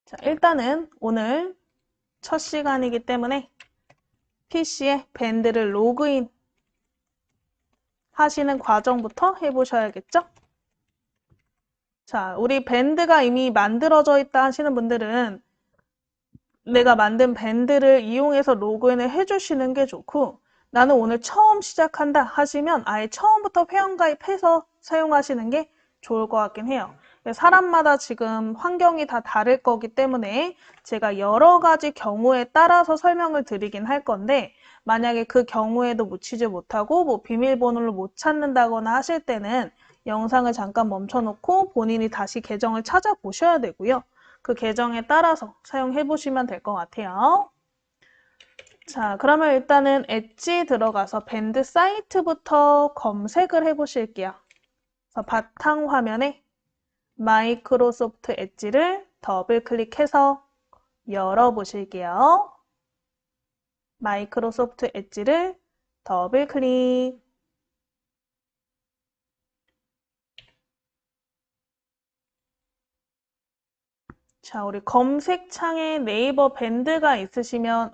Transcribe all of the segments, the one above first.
자, 일단은 오늘 첫 시간이기 때문에 PC에 밴드를 로그인 하시는 과정부터 해보셔야겠죠? 자, 우리 밴드가 이미 만들어져 있다 하시는 분들은 내가 만든 밴드를 이용해서 로그인을 해주시는 게 좋고, 나는 오늘 처음 시작한다 하시면 아예 처음부터 회원가입해서 사용하시는 게 좋을 것 같긴 해요. 사람마다 지금 환경이 다 다를 거기 때문에 제가 여러 가지 경우에 따라서 설명을 드리긴 할 건데, 만약에 그 경우에도 묻히지 못하고 뭐 비밀번호를 못 찾는다거나 하실 때는 영상을 잠깐 멈춰놓고 본인이 다시 계정을 찾아보셔야 되고요. 그 계정에 따라서 사용해 보시면 될 것 같아요. 자, 그러면 일단은 엣지 들어가서 밴드 사이트부터 검색을 해 보실게요. 그래서 바탕 화면에 마이크로소프트 엣지를 더블 클릭해서 열어 보실게요. 마이크로소프트 엣지를 더블 클릭. 자, 우리 검색창에 네이버 밴드가 있으시면,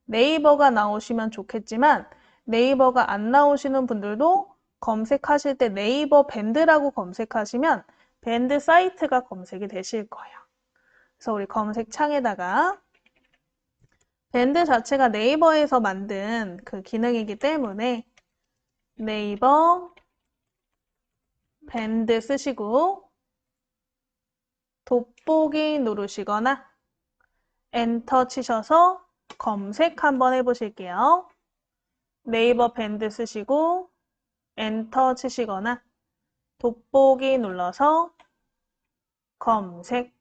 네이버가 나오시면 좋겠지만, 네이버가 안 나오시는 분들도 검색하실 때 네이버 밴드라고 검색하시면 밴드 사이트가 검색이 되실 거예요. 그래서 우리 검색창에다가 밴드 자체가 네이버에서 만든 그 기능이기 때문에 네이버 밴드 쓰시고 돋보기 누르시거나 엔터 치셔서 검색 한번 해보실게요. 네이버 밴드 쓰시고 엔터 치시거나 돋보기 눌러서 검색.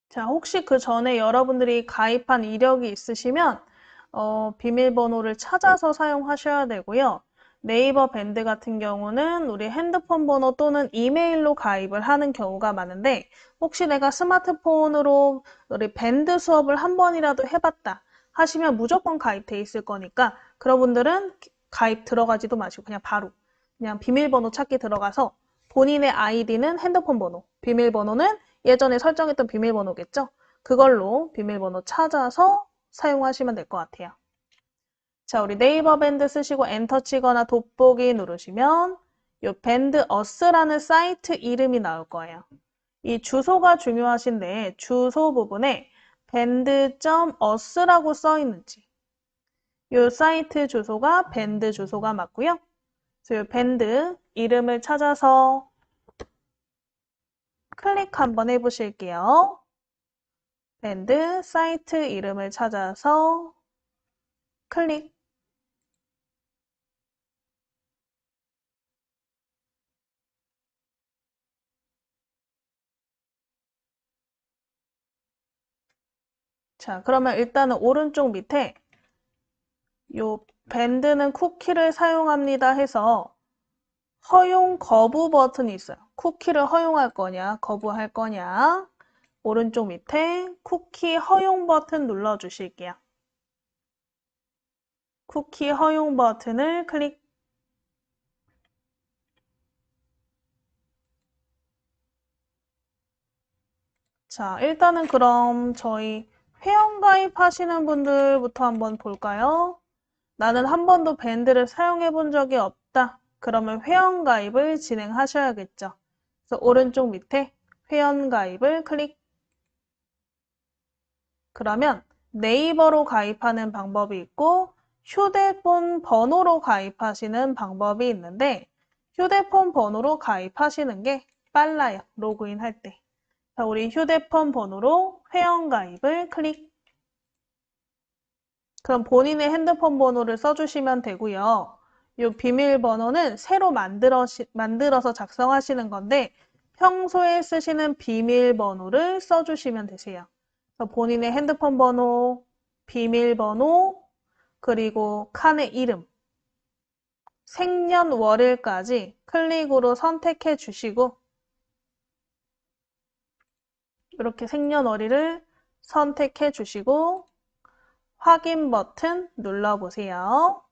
자, 혹시 그 전에 여러분들이 가입한 이력이 있으시면 비밀번호를 찾아서 사용하셔야 되고요. 네이버 밴드 같은 경우는 우리 핸드폰 번호 또는 이메일로 가입을 하는 경우가 많은데 혹시 내가 스마트폰으로 우리 밴드 수업을 한 번이라도 해봤다 하시면 무조건 가입돼 있을 거니까 그런 분들은 가입 들어가지도 마시고 그냥 바로 그냥 비밀번호 찾기 들어가서 본인의 아이디는 핸드폰 번호, 비밀번호는 예전에 설정했던 비밀번호겠죠? 그걸로 비밀번호 찾아서 사용하시면 될 것 같아요. 자, 우리 네이버 밴드 쓰시고 엔터 치거나 돋보기 누르시면 이 밴드 어스라는 사이트 이름이 나올 거예요. 이 주소가 중요하신데 주소 부분에 밴드.us라고 써 있는지 이 사이트 주소가 밴드 주소가 맞고요. 그래서 이 밴드 이름을 찾아서 클릭 한번 해보실게요. 밴드 사이트 이름을 찾아서 클릭. 자, 그러면 일단은 오른쪽 밑에 요 밴드는 쿠키를 사용합니다 해서 허용 거부 버튼이 있어요. 쿠키를 허용할 거냐, 거부할 거냐. 오른쪽 밑에 쿠키 허용 버튼 눌러주실게요. 쿠키 허용 버튼을 클릭. 자, 일단은 그럼 저희 회원가입 하시는 분들부터 한번 볼까요? 나는 한 번도 밴드를 사용해 본 적이 없다. 그러면 회원가입을 진행하셔야겠죠. 그래서 오른쪽 밑에 회원가입을 클릭. 그러면 네이버로 가입하는 방법이 있고 휴대폰 번호로 가입하시는 방법이 있는데 휴대폰 번호로 가입하시는 게 빨라요. 로그인 할 때. 자, 우리 휴대폰 번호로 회원가입을 클릭. 그럼 본인의 핸드폰 번호를 써주시면 되고요. 이 비밀번호는 새로 만들어서 작성하시는 건데 평소에 쓰시는 비밀번호를 써주시면 되세요. 그래서 본인의 핸드폰 번호, 비밀번호, 그리고 칸의 이름, 생년월일까지 클릭으로 선택해 주시고 이렇게 생년월일을 선택해 주시고 확인 버튼 눌러보세요.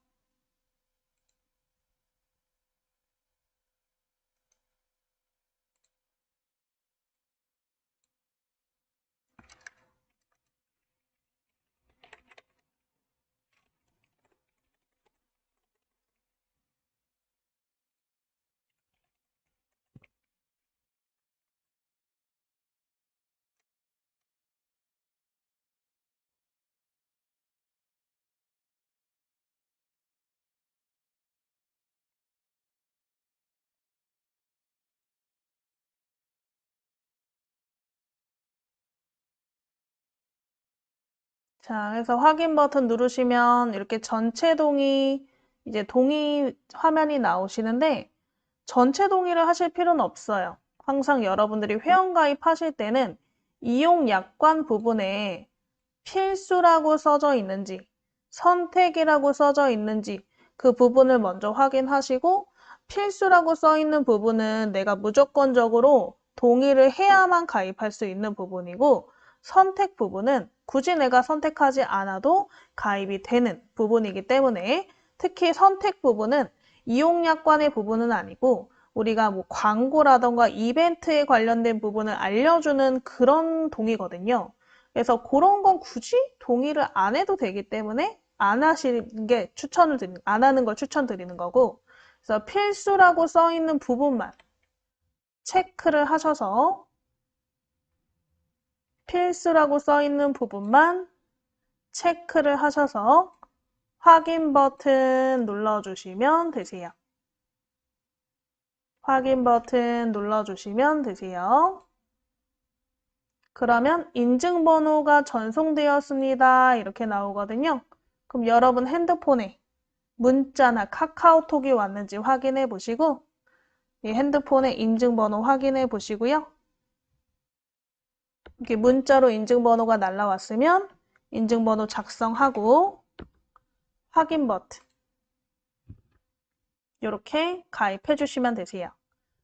자, 그래서 확인 버튼 누르시면 이렇게 전체 동의, 이제 동의 화면이 나오시는데 전체 동의를 하실 필요는 없어요. 항상 여러분들이 회원가입 하실 때는 이용 약관 부분에 필수라고 써져 있는지, 선택이라고 써져 있는지 그 부분을 먼저 확인하시고 필수라고 써 있는 부분은 내가 무조건적으로 동의를 해야만 가입할 수 있는 부분이고 선택 부분은 굳이 내가 선택하지 않아도 가입이 되는 부분이기 때문에 특히 선택 부분은 이용약관의 부분은 아니고 우리가 뭐 광고라던가 이벤트에 관련된 부분을 알려주는 그런 동의거든요. 그래서 그런 건 굳이 동의를 안 해도 되기 때문에 안 하시는 게 안 하는 걸 추천드리는 거고, 그래서 필수라고 써 있는 부분만 체크를 하셔서 필수라고 써 있는 부분만 체크를 하셔서 확인 버튼 눌러주시면 되세요. 확인 버튼 눌러주시면 되세요. 그러면 인증번호가 전송되었습니다. 이렇게 나오거든요. 그럼 여러분 핸드폰에 문자나 카카오톡이 왔는지 확인해 보시고 이 핸드폰에 인증번호 확인해 보시고요. 이렇게 문자로 인증번호가 날라왔으면 인증번호 작성하고 확인 버튼 이렇게 가입해 주시면 되세요.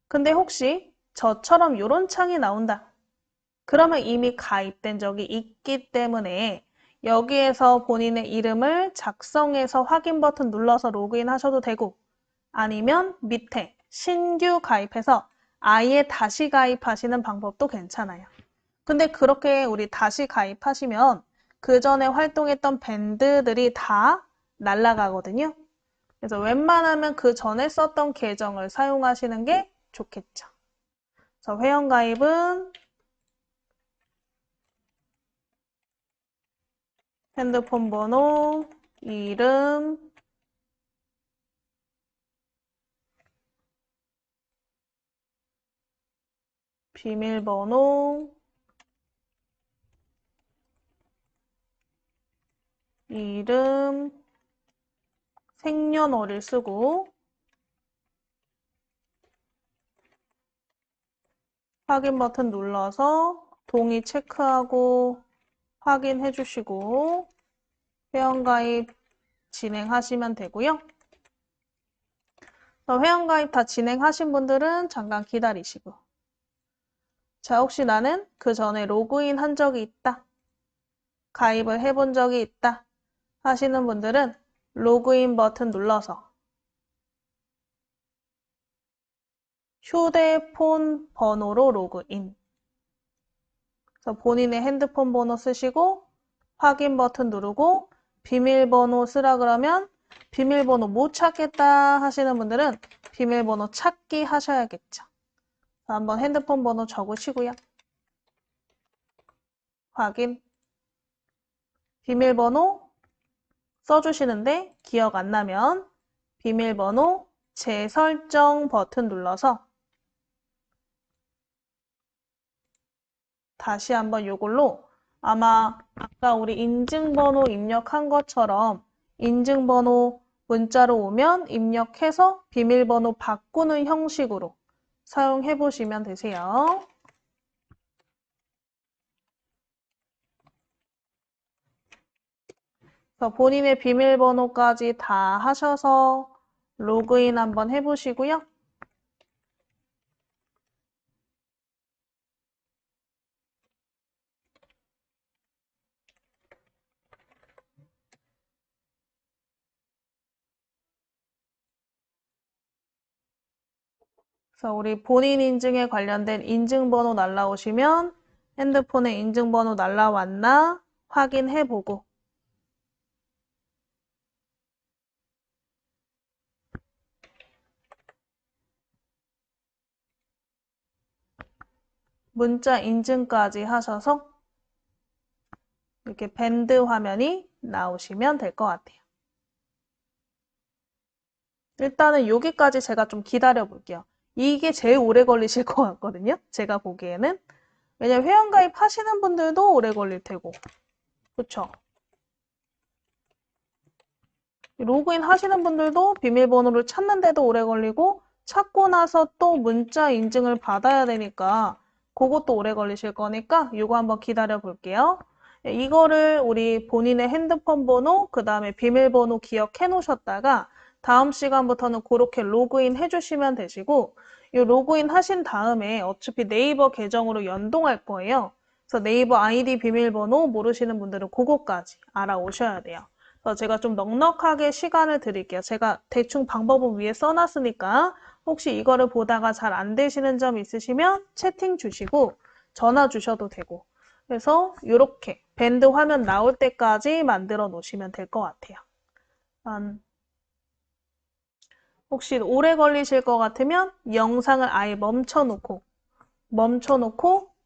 근데 혹시 저처럼 이런 창이 나온다. 그러면 이미 가입된 적이 있기 때문에 여기에서 본인의 이름을 작성해서 확인 버튼 눌러서 로그인 하셔도 되고 아니면 밑에 신규 가입해서 아예 다시 가입하시는 방법도 괜찮아요. 근데 그렇게 우리 다시 가입하시면 그 전에 활동했던 밴드들이 다 날아가거든요. 그래서 웬만하면 그 전에 썼던 계정을 사용하시는 게 좋겠죠. 그래서 회원가입은 핸드폰 번호, 이름, 비밀번호, 이름, 생년월일 쓰고 확인 버튼 눌러서 동의 체크하고 확인해 주시고 회원가입 진행하시면 되고요. 회원가입 다 진행하신 분들은 잠깐 기다리시고 자, 혹시 나는 그 전에 로그인 한 적이 있다. 가입을 해본 적이 있다. 하시는 분들은 로그인 버튼 눌러서 휴대폰 번호로 로그인. 그래서 본인의 핸드폰 번호 쓰시고 확인 버튼 누르고 비밀번호 쓰라 그러면 비밀번호 못 찾겠다 하시는 분들은 비밀번호 찾기 하셔야겠죠. 한번 핸드폰 번호 적으시고요. 확인. 비밀번호 써주시는데 기억 안 나면 비밀번호 재설정 버튼 눌러서 다시 한번 이걸로 아마 아까 우리 인증번호 입력한 것처럼 인증번호 문자로 오면 입력해서 비밀번호 바꾸는 형식으로 사용해 보시면 되세요. 그래서 본인의 비밀번호까지 다 하셔서 로그인 한번 해보시고요. 그래서 우리 본인 인증에 관련된 인증번호 날라오시면 핸드폰에 인증번호 날라왔나 확인해보고 문자 인증까지 하셔서 이렇게 밴드 화면이 나오시면 될 것 같아요. 일단은 여기까지 제가 좀 기다려 볼게요. 이게 제일 오래 걸리실 것 같거든요. 제가 보기에는. 왜냐면 회원가입 하시는 분들도 오래 걸릴 테고. 그쵸? 로그인 하시는 분들도 비밀번호를 찾는데도 오래 걸리고 찾고 나서 또 문자 인증을 받아야 되니까 그것도 오래 걸리실 거니까 이거 한번 기다려 볼게요. 이거를 우리 본인의 핸드폰 번호, 그 다음에 비밀번호 기억해 놓으셨다가 다음 시간부터는 그렇게 로그인 해주시면 되시고 이 로그인 하신 다음에 어차피 네이버 계정으로 연동할 거예요. 그래서 네이버 아이디 비밀번호 모르시는 분들은 그거까지 알아오셔야 돼요. 그래서 제가 좀 넉넉하게 시간을 드릴게요. 제가 대충 방법은 위에 써놨으니까 혹시 이거를 보다가 잘 안 되시는 점 있으시면 채팅 주시고 전화 주셔도 되고 그래서 이렇게 밴드 화면 나올 때까지 만들어 놓으시면 될 것 같아요. 혹시 오래 걸리실 것 같으면 영상을 아예 멈춰놓고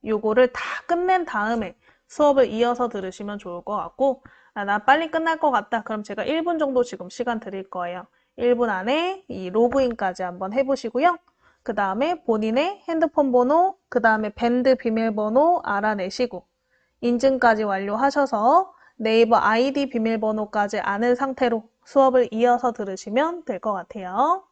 요거를 다 끝낸 다음에 수업을 이어서 들으시면 좋을 것 같고 나 빨리 끝날 것 같다. 그럼 제가 1분 정도 지금 시간 드릴 거예요. 1분 안에 이 로그인까지 한번 해보시고요. 그 다음에 본인의 핸드폰 번호, 그 다음에 밴드 비밀번호 알아내시고 인증까지 완료하셔서 네이버 아이디 비밀번호까지 아는 상태로 수업을 이어서 들으시면 될 것 같아요.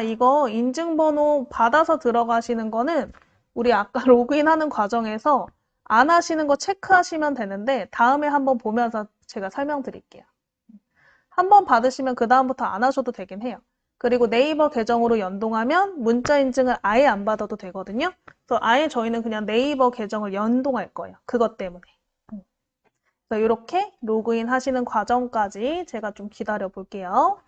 이거 인증번호 받아서 들어가시는 거는 우리 아까 로그인하는 과정에서 안 하시는 거 체크하시면 되는데 다음에 한번 보면서 제가 설명드릴게요. 한번 받으시면 그 다음부터 안 하셔도 되긴 해요. 그리고 네이버 계정으로 연동하면 문자 인증을 아예 안 받아도 되거든요. 그래서 아예 저희는 그냥 네이버 계정을 연동할 거예요. 그것 때문에. 그래서 이렇게 로그인 하시는 과정까지 제가 좀 기다려 볼게요.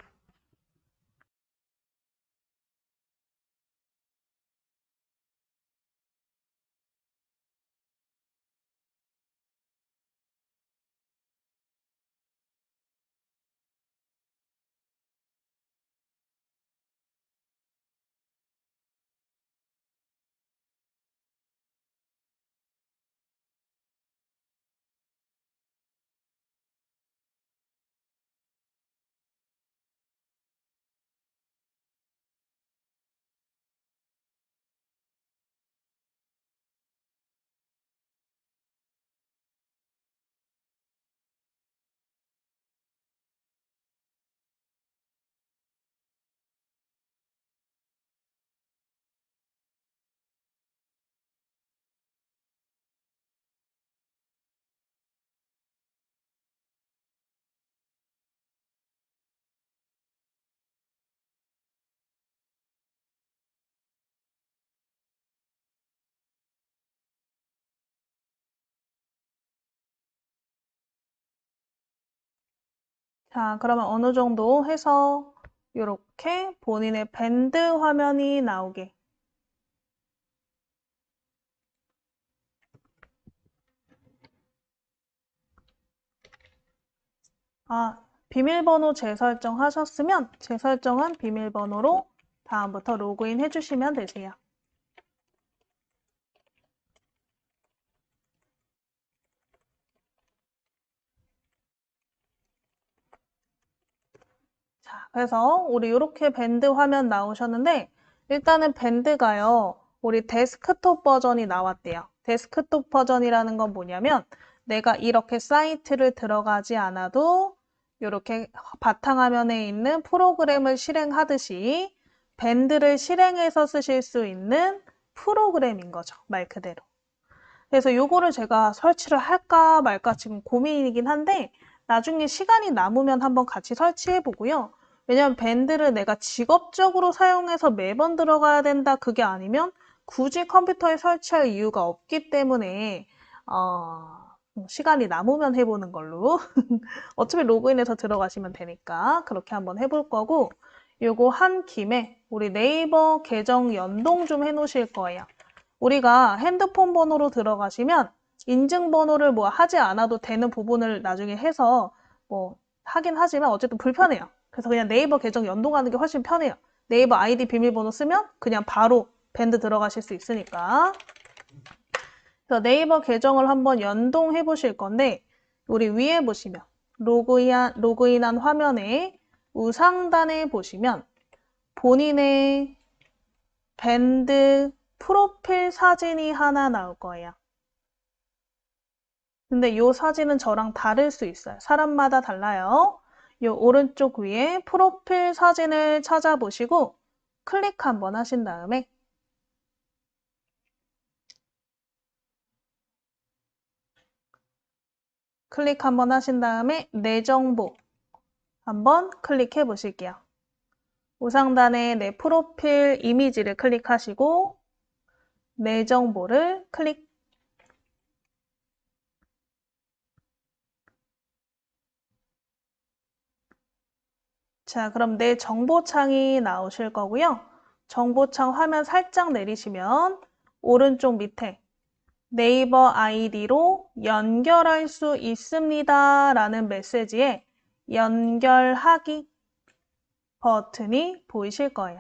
자, 그러면 어느 정도 해서 이렇게 본인의 밴드 화면이 나오게. 비밀번호 재설정 하셨으면 재설정한 비밀번호로 다음부터 로그인 해주시면 되세요. 자, 그래서 우리 이렇게 밴드 화면 나오셨는데 일단은 밴드가요. 우리 데스크톱 버전이 나왔대요. 데스크톱 버전이라는 건 뭐냐면 내가 이렇게 사이트를 들어가지 않아도 이렇게 바탕화면에 있는 프로그램을 실행하듯이 밴드를 실행해서 쓰실 수 있는 프로그램인 거죠. 말 그대로. 그래서 요거를 제가 설치를 할까 말까 지금 고민이긴 한데 나중에 시간이 남으면 한번 같이 설치해 보고요. 왜냐면 밴드를 내가 직업적으로 사용해서 매번 들어가야 된다 그게 아니면 굳이 컴퓨터에 설치할 이유가 없기 때문에 시간이 남으면 해보는 걸로. 어차피 로그인해서 들어가시면 되니까 그렇게 한번 해볼 거고, 요거 한 김에 우리 네이버 계정 연동 좀 해놓으실 거예요. 우리가 핸드폰 번호로 들어가시면 인증번호를 뭐 하지 않아도 되는 부분을 나중에 해서 뭐 하긴 하지만 어쨌든 불편해요. 그래서 그냥 네이버 계정 연동하는 게 훨씬 편해요. 네이버 아이디 비밀번호 쓰면 그냥 바로 밴드 들어가실 수 있으니까. 그래서 네이버 계정을 한번 연동해 보실 건데, 우리 위에 보시면 로그인한 화면에 우상단에 보시면 본인의 밴드 프로필 사진이 하나 나올 거예요. 근데 이 사진은 저랑 다를 수 있어요. 사람마다 달라요. 이 오른쪽 위에 프로필 사진을 찾아보시고 클릭 한번 하신 다음에 내 정보 한번 클릭해 보실게요. 우상단에 내 프로필 이미지를 클릭하시고 내 정보를 클릭. 자, 그럼 내 정보창이 나오실 거고요. 정보창 화면 살짝 내리시면 오른쪽 밑에 네이버 아이디로 연결할 수 있습니다 라는 메시지에 연결하기 버튼이 보이실 거예요.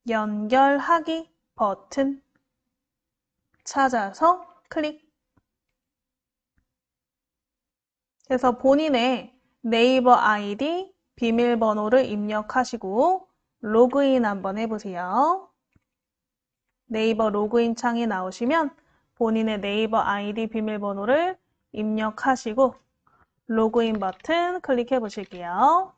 연결하기 버튼 찾아서 클릭. 그래서 본인의 네이버 아이디 비밀번호를 입력하시고 로그인 한번 해보세요. 네이버 로그인 창이 나오시면 본인의 네이버 아이디 비밀번호를 입력하시고 로그인 버튼 클릭해 보실게요.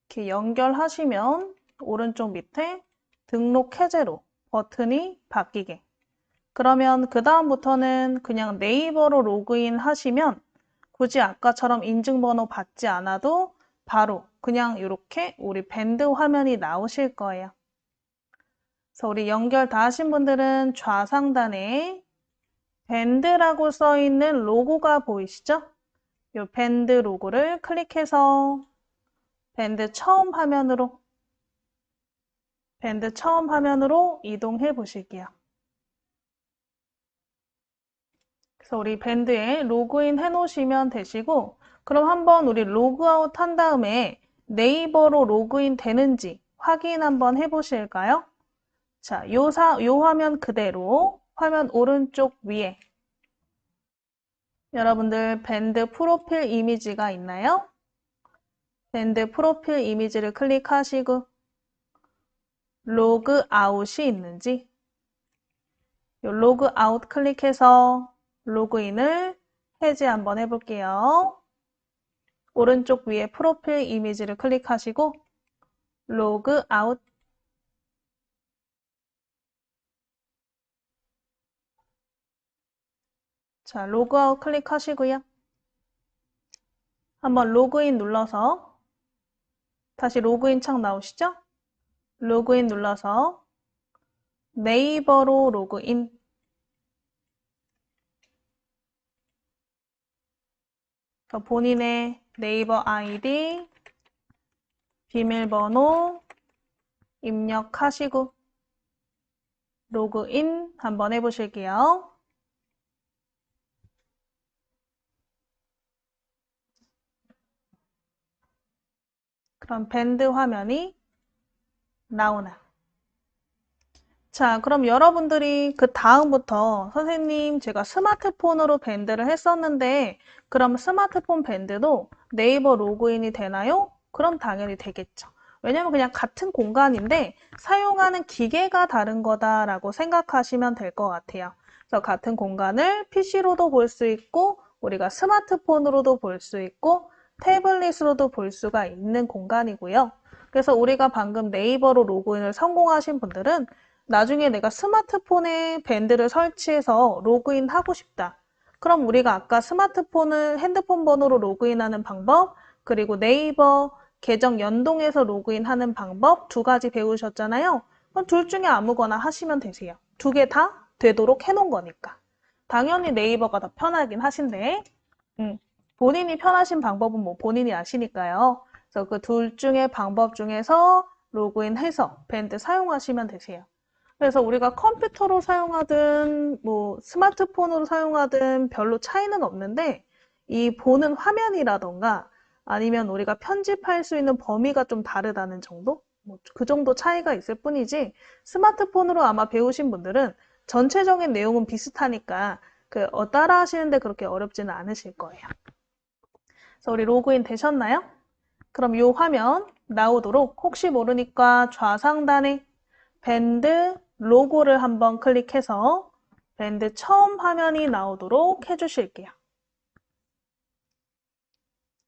이렇게 연결하시면 오른쪽 밑에 등록 해제로 버튼이 바뀌게. 그러면 그 다음부터는 그냥 네이버로 로그인 하시면 굳이 아까처럼 인증번호 받지 않아도 바로 그냥 이렇게 우리 밴드 화면이 나오실 거예요. 그래서 우리 연결 다 하신 분들은 좌상단에 밴드라고 써 있는 로고가 보이시죠? 이 밴드 로고를 클릭해서 밴드 처음 화면으로 이동해 보실게요. 그래서 우리 밴드에 로그인 해 놓으시면 되시고, 그럼 한번 우리 로그아웃 한 다음에 네이버로 로그인 되는지 확인 한번 해 보실까요? 자, 요 화면 그대로 화면 오른쪽 위에 여러분들 밴드 프로필 이미지가 있나요? 밴드 프로필 이미지를 클릭하시고 로그아웃이 있는지 요 로그아웃 클릭해서 로그인을 해제 한번 해볼게요. 오른쪽 위에 프로필 이미지를 클릭하시고 로그아웃. 자, 로그아웃 클릭하시고요. 한번 로그인 눌러서 다시 로그인 창 나오시죠? 로그인 눌러서 네이버로 로그인. 본인의 네이버 아이디, 비밀번호 입력하시고 로그인 한번 해보실게요. 그럼 밴드 화면이 나오나. 자, 그럼 여러분들이 그 다음부터 선생님 제가 스마트폰으로 밴드를 했었는데 그럼 스마트폰 밴드도 네이버 로그인이 되나요? 그럼 당연히 되겠죠. 왜냐면 그냥 같은 공간인데 사용하는 기계가 다른 거다라고 생각하시면 될 것 같아요. 그래서 같은 공간을 PC로도 볼 수 있고 우리가 스마트폰으로도 볼 수 있고 태블릿으로도 볼 수가 있는 공간이고요. 그래서 우리가 방금 네이버로 로그인을 성공하신 분들은 나중에 내가 스마트폰에 밴드를 설치해서 로그인하고 싶다. 그럼 우리가 아까 스마트폰을 핸드폰 번호로 로그인하는 방법, 그리고 네이버 계정 연동해서 로그인하는 방법 두 가지 배우셨잖아요. 그럼 둘 중에 아무거나 하시면 되세요. 두 개 다 되도록 해놓은 거니까. 당연히 네이버가 더 편하긴 하신데, 본인이 편하신 방법은 뭐 본인이 아시니까요. 그래서 그 둘 중에 방법 중에서 로그인해서 밴드 사용하시면 되세요. 그래서 우리가 컴퓨터로 사용하든 뭐 스마트폰으로 사용하든 별로 차이는 없는데 이 보는 화면이라던가 아니면 우리가 편집할 수 있는 범위가 좀 다르다는 정도? 뭐 그 정도 차이가 있을 뿐이지 스마트폰으로 아마 배우신 분들은 전체적인 내용은 비슷하니까 따라 하시는데 그렇게 어렵지는 않으실 거예요. 그래서 우리 로그인 되셨나요? 그럼 이 화면 나오도록 혹시 모르니까 좌상단에 밴드 로고를 한번 클릭해서 밴드 처음 화면이 나오도록 해주실게요.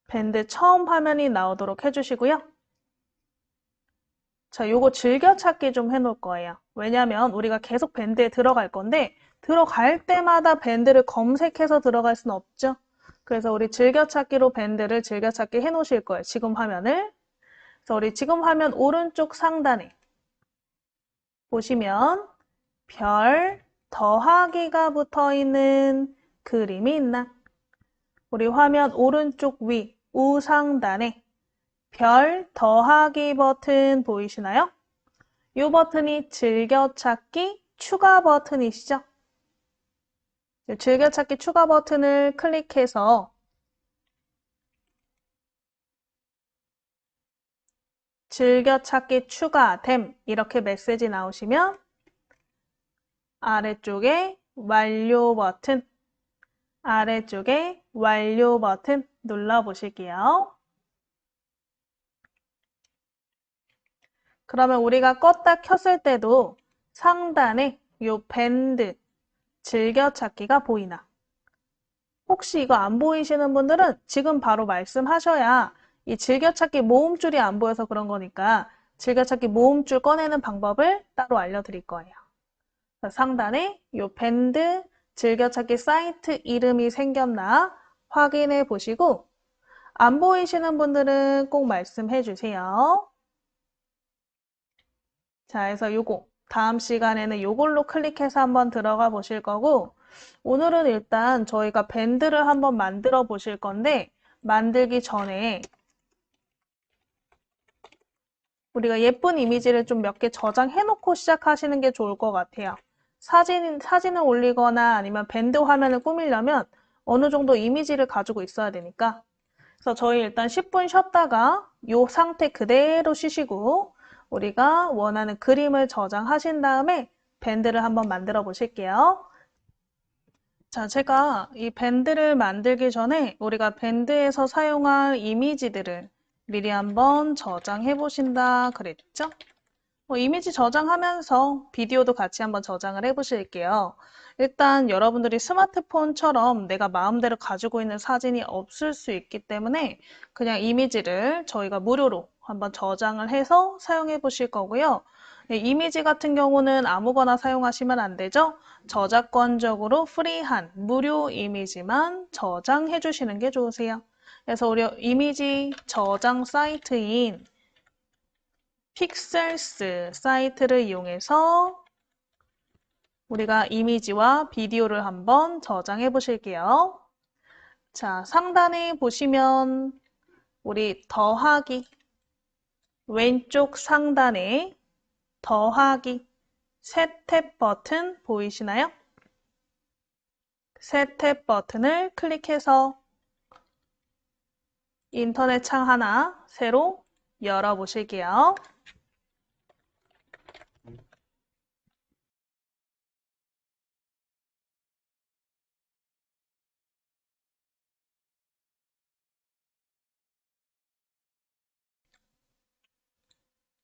밴드 처음 화면이 나오도록 해주시고요. 자, 요거 즐겨찾기 좀 해놓을 거예요. 왜냐면 우리가 계속 밴드에 들어갈 건데 들어갈 때마다 밴드를 검색해서 들어갈 수는 없죠. 그래서 우리 즐겨찾기로 밴드를 즐겨찾기 해놓으실 거예요. 지금 화면을. 그래서 우리 지금 화면 오른쪽 상단에 보시면 별 더하기가 붙어 있는 그림이 있나? 우리 화면 오른쪽 위 우상단에 별 더하기 버튼 보이시나요? 이 버튼이 즐겨찾기 추가 버튼이시죠? 즐겨찾기 추가 버튼을 클릭해서 즐겨찾기 추가됨 이렇게 메시지 나오시면 아래쪽에 완료 버튼 아래쪽에 완료 버튼 눌러보실게요. 그러면 우리가 껐다 켰을 때도 상단에 이 밴드 즐겨찾기가 보이나? 혹시 이거 안 보이시는 분들은 지금 바로 말씀하셔야 이 즐겨찾기 모음줄이 안 보여서 그런 거니까 즐겨찾기 모음줄 꺼내는 방법을 따로 알려드릴 거예요. 상단에 이 밴드 즐겨찾기 사이트 이름이 생겼나 확인해 보시고 안 보이시는 분들은 꼭 말씀해 주세요. 자, 그래서 요거 다음 시간에는 요걸로 클릭해서 한번 들어가 보실 거고 오늘은 일단 저희가 밴드를 한번 만들어 보실 건데 만들기 전에 우리가 예쁜 이미지를 좀 몇 개 저장해 놓고 시작하시는 게 좋을 것 같아요. 사진을 올리거나 아니면 밴드 화면을 꾸미려면 어느 정도 이미지를 가지고 있어야 되니까 그래서 저희 일단 10분 쉬었다가 이 상태 그대로 쉬시고 우리가 원하는 그림을 저장하신 다음에 밴드를 한번 만들어 보실게요. 자, 제가 이 밴드를 만들기 전에 우리가 밴드에서 사용할 이미지들을 미리 한번 저장해 보신다 그랬죠? 이미지 저장하면서 비디오도 같이 한번 저장을 해 보실게요. 일단 여러분들이 스마트폰처럼 내가 마음대로 가지고 있는 사진이 없을 수 있기 때문에 그냥 이미지를 저희가 무료로 한번 저장을 해서 사용해 보실 거고요. 이미지 같은 경우는 아무거나 사용하시면 안 되죠. 저작권적으로 프리한 무료 이미지만 저장해 주시는 게 좋으세요. 그래서 우리 이미지 저장 사이트인 픽셀스 사이트를 이용해서 우리가 이미지와 비디오를 한번 저장해 보실게요. 자, 상단에 보시면 우리 더하기 왼쪽 상단에 더하기 새 탭 버튼 보이시나요? 새 탭 버튼을 클릭해서 인터넷 창 하나 새로 열어 보실게요.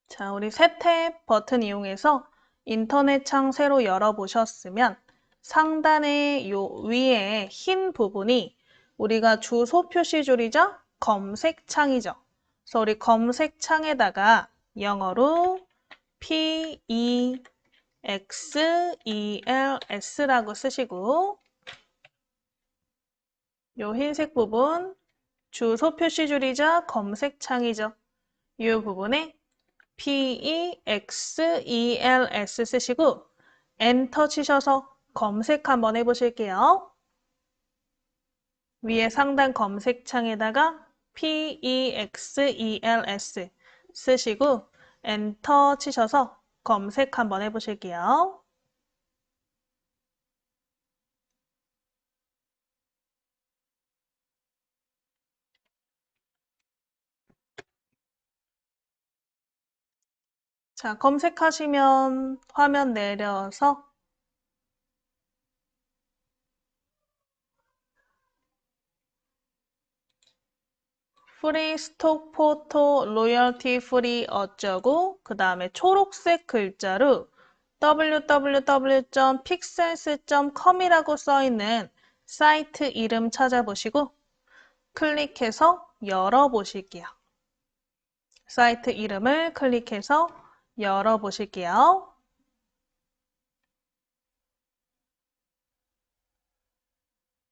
자, 우리 새 탭 버튼 이용해서 인터넷 창 새로 열어보셨으면 상단의 요 위에 흰 부분이 우리가 주소 표시줄이죠? 검색창이죠. 그래서 우리 검색창에다가 영어로 PEST XELS라고 쓰시고 요 흰색 부분 주소 표시 줄이자 검색창이죠. 이 부분에 PEXELS 쓰시고 엔터 치셔서 검색 한번 해보실게요. 위에 상단 검색창에다가 PEXELS 쓰시고 엔터 치셔서 검색 한번 해보실게요. 자, 검색하시면 화면 내려서 프리 스톡 포토 로열티 프리 어쩌고 그 다음에 초록색 글자로 www.pixels.com이라고 써있는 사이트 이름 찾아보시고 클릭해서 열어보실게요. 사이트 이름을 클릭해서 열어보실게요.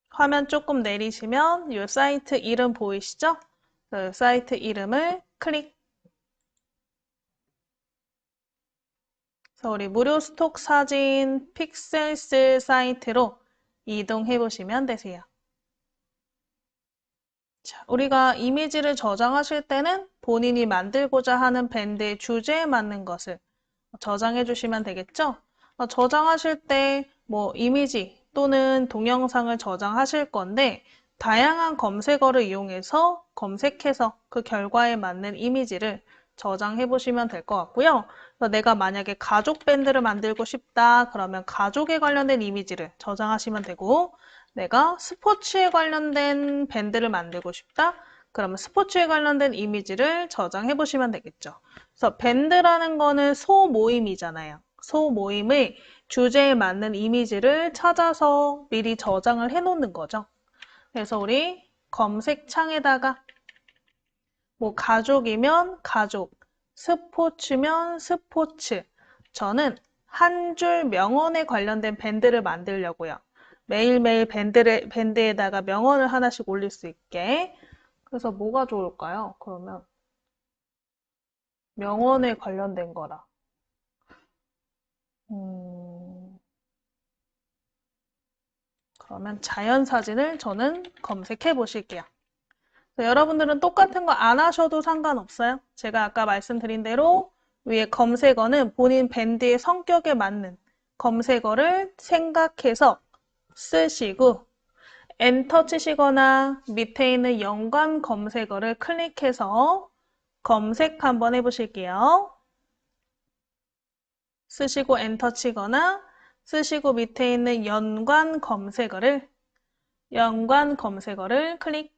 화면 조금 내리시면 이 사이트 이름 보이시죠? 그 사이트 이름을 클릭. 그래서 우리 무료 스톡 사진 픽셀스 사이트로 이동해 보시면 되세요. 자, 우리가 이미지를 저장하실 때는 본인이 만들고자 하는 밴드의 주제에 맞는 것을 저장해 주시면 되겠죠? 저장하실 때 뭐 이미지 또는 동영상을 저장하실 건데 다양한 검색어를 이용해서 검색해서 그 결과에 맞는 이미지를 저장해 보시면 될 것 같고요. 그래서 내가 만약에 가족 밴드를 만들고 싶다 그러면 가족에 관련된 이미지를 저장하시면 되고 내가 스포츠에 관련된 밴드를 만들고 싶다 그러면 스포츠에 관련된 이미지를 저장해 보시면 되겠죠. 그래서 밴드라는 거는 소모임이잖아요. 소모임의 주제에 맞는 이미지를 찾아서 미리 저장을 해 놓는 거죠. 그래서 우리 검색창에다가 뭐 가족이면 가족, 스포츠면 스포츠. 저는 한 줄 명언에 관련된 밴드를 만들려고요. 매일매일 밴드에다가 명언을 하나씩 올릴 수 있게. 그래서 뭐가 좋을까요? 그러면 명언에 관련된 거라. 그러면 자연 사진을 저는 검색해 보실게요. 여러분들은 똑같은 거 안 하셔도 상관없어요. 제가 아까 말씀드린 대로 위에 검색어는 본인 밴드의 성격에 맞는 검색어를 생각해서 쓰시고 엔터 치시거나 밑에 있는 연관 검색어를 클릭해서 검색 한번 해보실게요. 쓰시고 엔터 치거나 쓰시고 밑에 있는 연관 검색어를 클릭.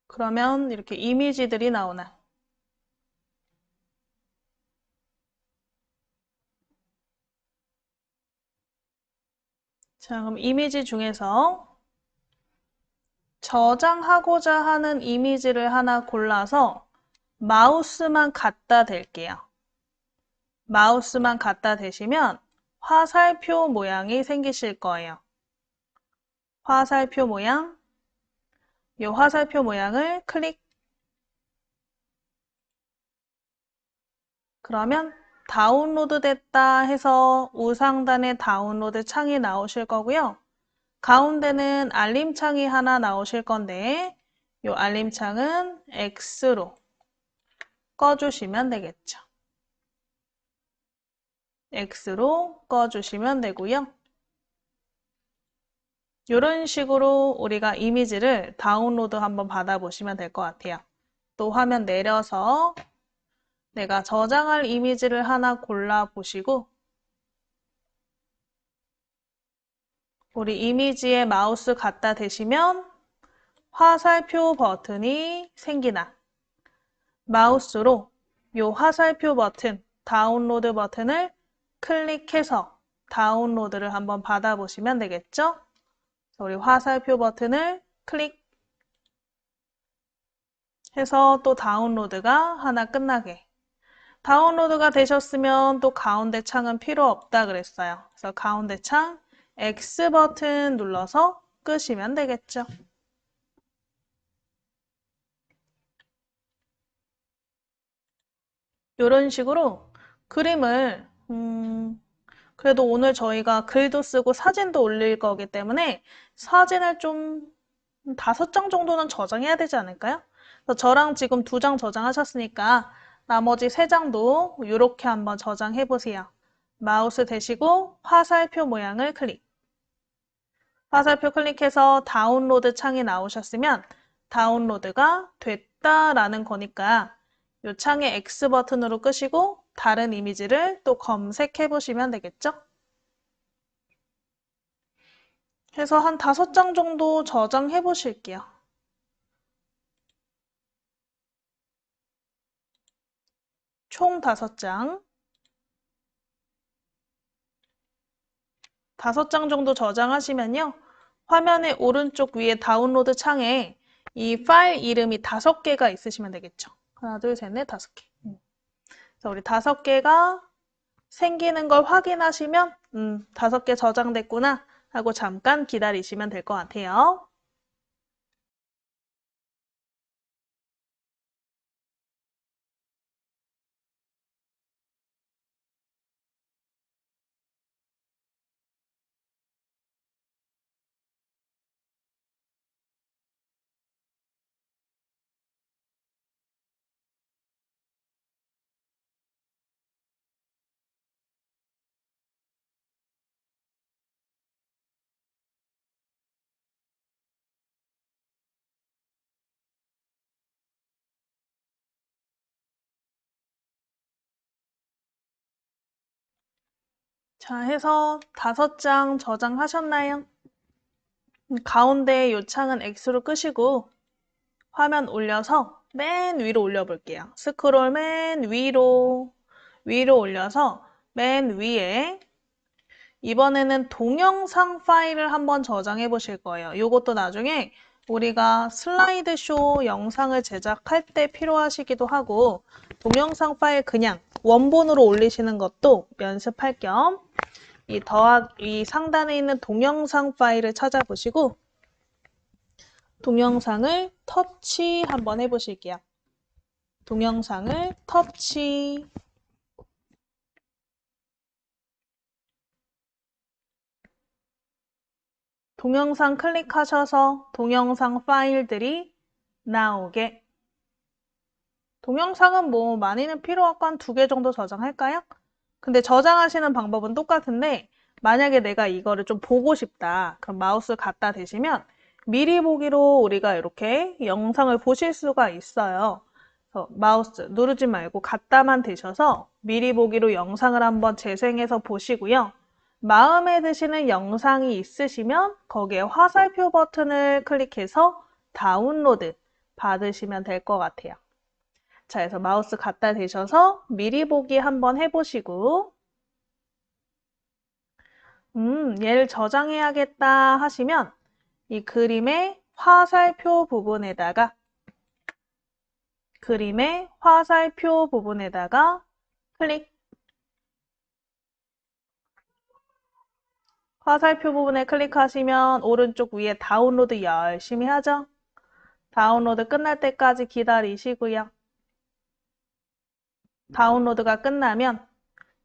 그러면 이렇게 이미지들이 나오나. 자, 그럼 이미지 중에서 저장하고자 하는 이미지를 하나 골라서 마우스만 갖다 댈게요. 마우스만 갖다 대시면 화살표 모양이 생기실 거예요. 화살표 모양. 이 화살표 모양을 클릭. 그러면 다운로드 됐다 해서 우상단에 다운로드 창이 나오실 거고요. 가운데는 알림창이 하나 나오실 건데 이 알림창은 X로 꺼주시면 되겠죠. X로 꺼주시면 되고요. 이런 식으로 우리가 이미지를 다운로드 한번 받아보시면 될 것 같아요. 또 화면 내려서 내가 저장할 이미지를 하나 골라보시고 우리 이미지에 마우스 갖다 대시면 화살표 버튼이 생기나 마우스로 이 화살표 버튼, 다운로드 버튼을 클릭해서 다운로드를 한번 받아보시면 되겠죠? 우리 화살표 버튼을 클릭해서 또 다운로드가 하나 끝나게. 다운로드가 되셨으면 또 가운데 창은 필요 없다 그랬어요. 그래서 가운데 창 X 버튼 눌러서 끄시면 되겠죠. 이런 식으로 그림을 그래도 오늘 저희가 글도 쓰고 사진도 올릴 거기 때문에 사진을 좀 5장 정도는 저장해야 되지 않을까요? 그래서 저랑 지금 2장 저장하셨으니까 나머지 3장도 이렇게 한번 저장해 보세요. 마우스 대시고 화살표 모양을 클릭. 화살표 클릭해서 다운로드 창이 나오셨으면 다운로드가 됐다라는 거니까 이 창의 X 버튼으로 끄시고 다른 이미지를 또 검색해 보시면 되겠죠? 해서 한 5장 정도 저장해 보실게요. 총 5장. 5장 정도 저장하시면요. 화면의 오른쪽 위에 다운로드 창에 이 파일 이름이 5개가 있으시면 되겠죠. 하나, 둘, 셋, 넷, 5개. 그래서 우리 5개가 생기는 걸 확인하시면 5개 저장됐구나 하고 잠깐 기다리시면 될 것 같아요. 자, 해서 5장 저장하셨나요? 가운데 요 창은 X로 끄시고 화면 올려서 맨 위로 올려볼게요. 스크롤 맨 위로 올려서 맨 위에 이번에는 동영상 파일을 한번 저장해 보실 거예요. 이것도 나중에 우리가 슬라이드쇼 영상을 제작할 때 필요하시기도 하고 동영상 파일 그냥 원본으로 올리시는 것도 연습할 겸 이 상단에 있는 동영상 파일을 찾아보시고 동영상을 터치 한번 해보실게요. 동영상을 터치. 동영상 클릭하셔서 동영상 파일들이 나오게. 동영상은 뭐 많이는 필요 없고 한 2개 정도 저장할까요? 근데 저장하시는 방법은 똑같은데 만약에 내가 이거를 좀 보고 싶다. 그럼 마우스 갖다 대시면 미리 보기로 우리가 이렇게 영상을 보실 수가 있어요. 그래서 마우스 누르지 말고 갖다만 대셔서 미리 보기로 영상을 한번 재생해서 보시고요. 마음에 드시는 영상이 있으시면 거기에 화살표 버튼을 클릭해서 다운로드 받으시면 될 것 같아요. 자, 그래서 마우스 갖다 대셔서 미리 보기 한번 해보시고 얘를 저장해야겠다 하시면 이 그림의 화살표 부분에다가 클릭. 화살표 부분에 클릭하시면 오른쪽 위에 다운로드 열심히 하죠? 다운로드 끝날 때까지 기다리시고요. 다운로드가 끝나면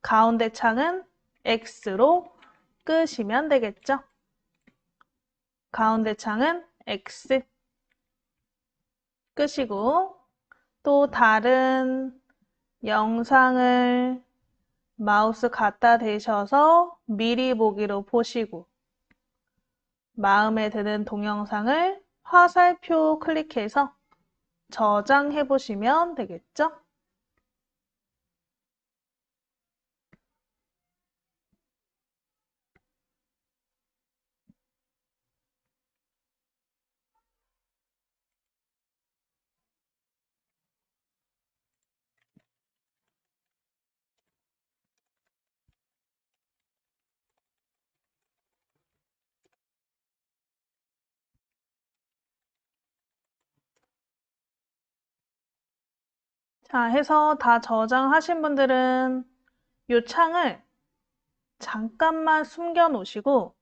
가운데 창은 X로 끄시면 되겠죠? 가운데 창은 X 끄시고 또 다른 영상을 마우스 갖다 대셔서 미리 보기로 보시고 마음에 드는 동영상을 화살표 클릭해서 저장해 보시면 되겠죠? 자, 해서 다 저장하신 분들은 이 창을 잠깐만 숨겨 놓으시고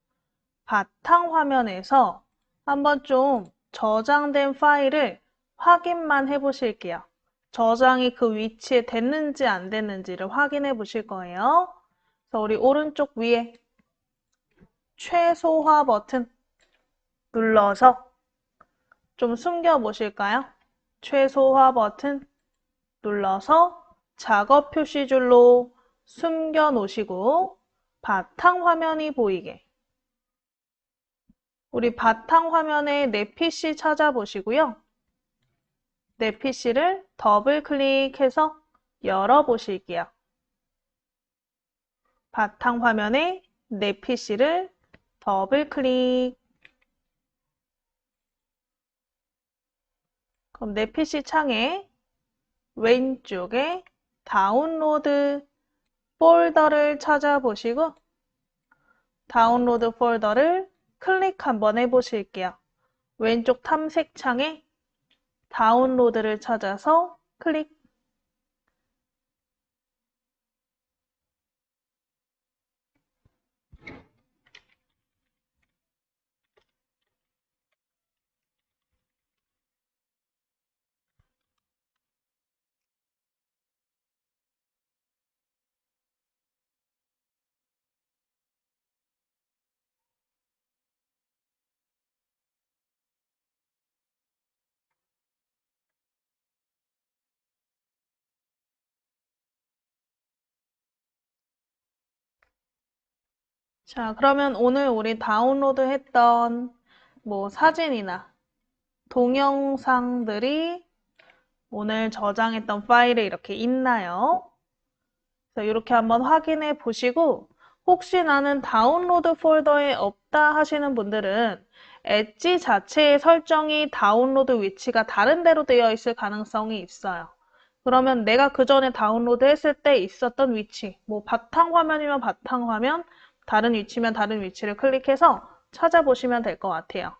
바탕화면에서 한번 좀 저장된 파일을 확인만 해 보실게요. 저장이 그 위치에 됐는지 안 됐는지를 확인해 보실 거예요. 그래서 우리 오른쪽 위에 최소화 버튼 눌러서 좀 숨겨 보실까요? 최소화 버튼 눌러서 작업 표시줄로 숨겨 놓으시고 바탕화면이 보이게 우리 바탕화면에 내 PC 찾아보시고요. 내 PC를 더블 클릭해서 열어보실게요. 바탕화면에 내 PC를 더블 클릭. 그럼 내 PC 창에 왼쪽에 다운로드 폴더를 찾아보시고 다운로드 폴더를 클릭 한번 해보실게요. 왼쪽 탐색창에 다운로드를 찾아서 클릭. 자, 그러면 오늘 우리 다운로드 했던 뭐 사진이나 동영상들이 오늘 저장했던 파일에 이렇게 있나요? 그래서 이렇게 한번 확인해 보시고 혹시 나는 다운로드 폴더에 없다 하시는 분들은 엣지 자체의 설정이 다운로드 위치가 다른 데로 되어 있을 가능성이 있어요. 그러면 내가 그 전에 다운로드 했을 때 있었던 위치, 뭐 바탕화면이면 바탕화면, 다른 위치면 다른 위치를 클릭해서 찾아보시면 될 것 같아요.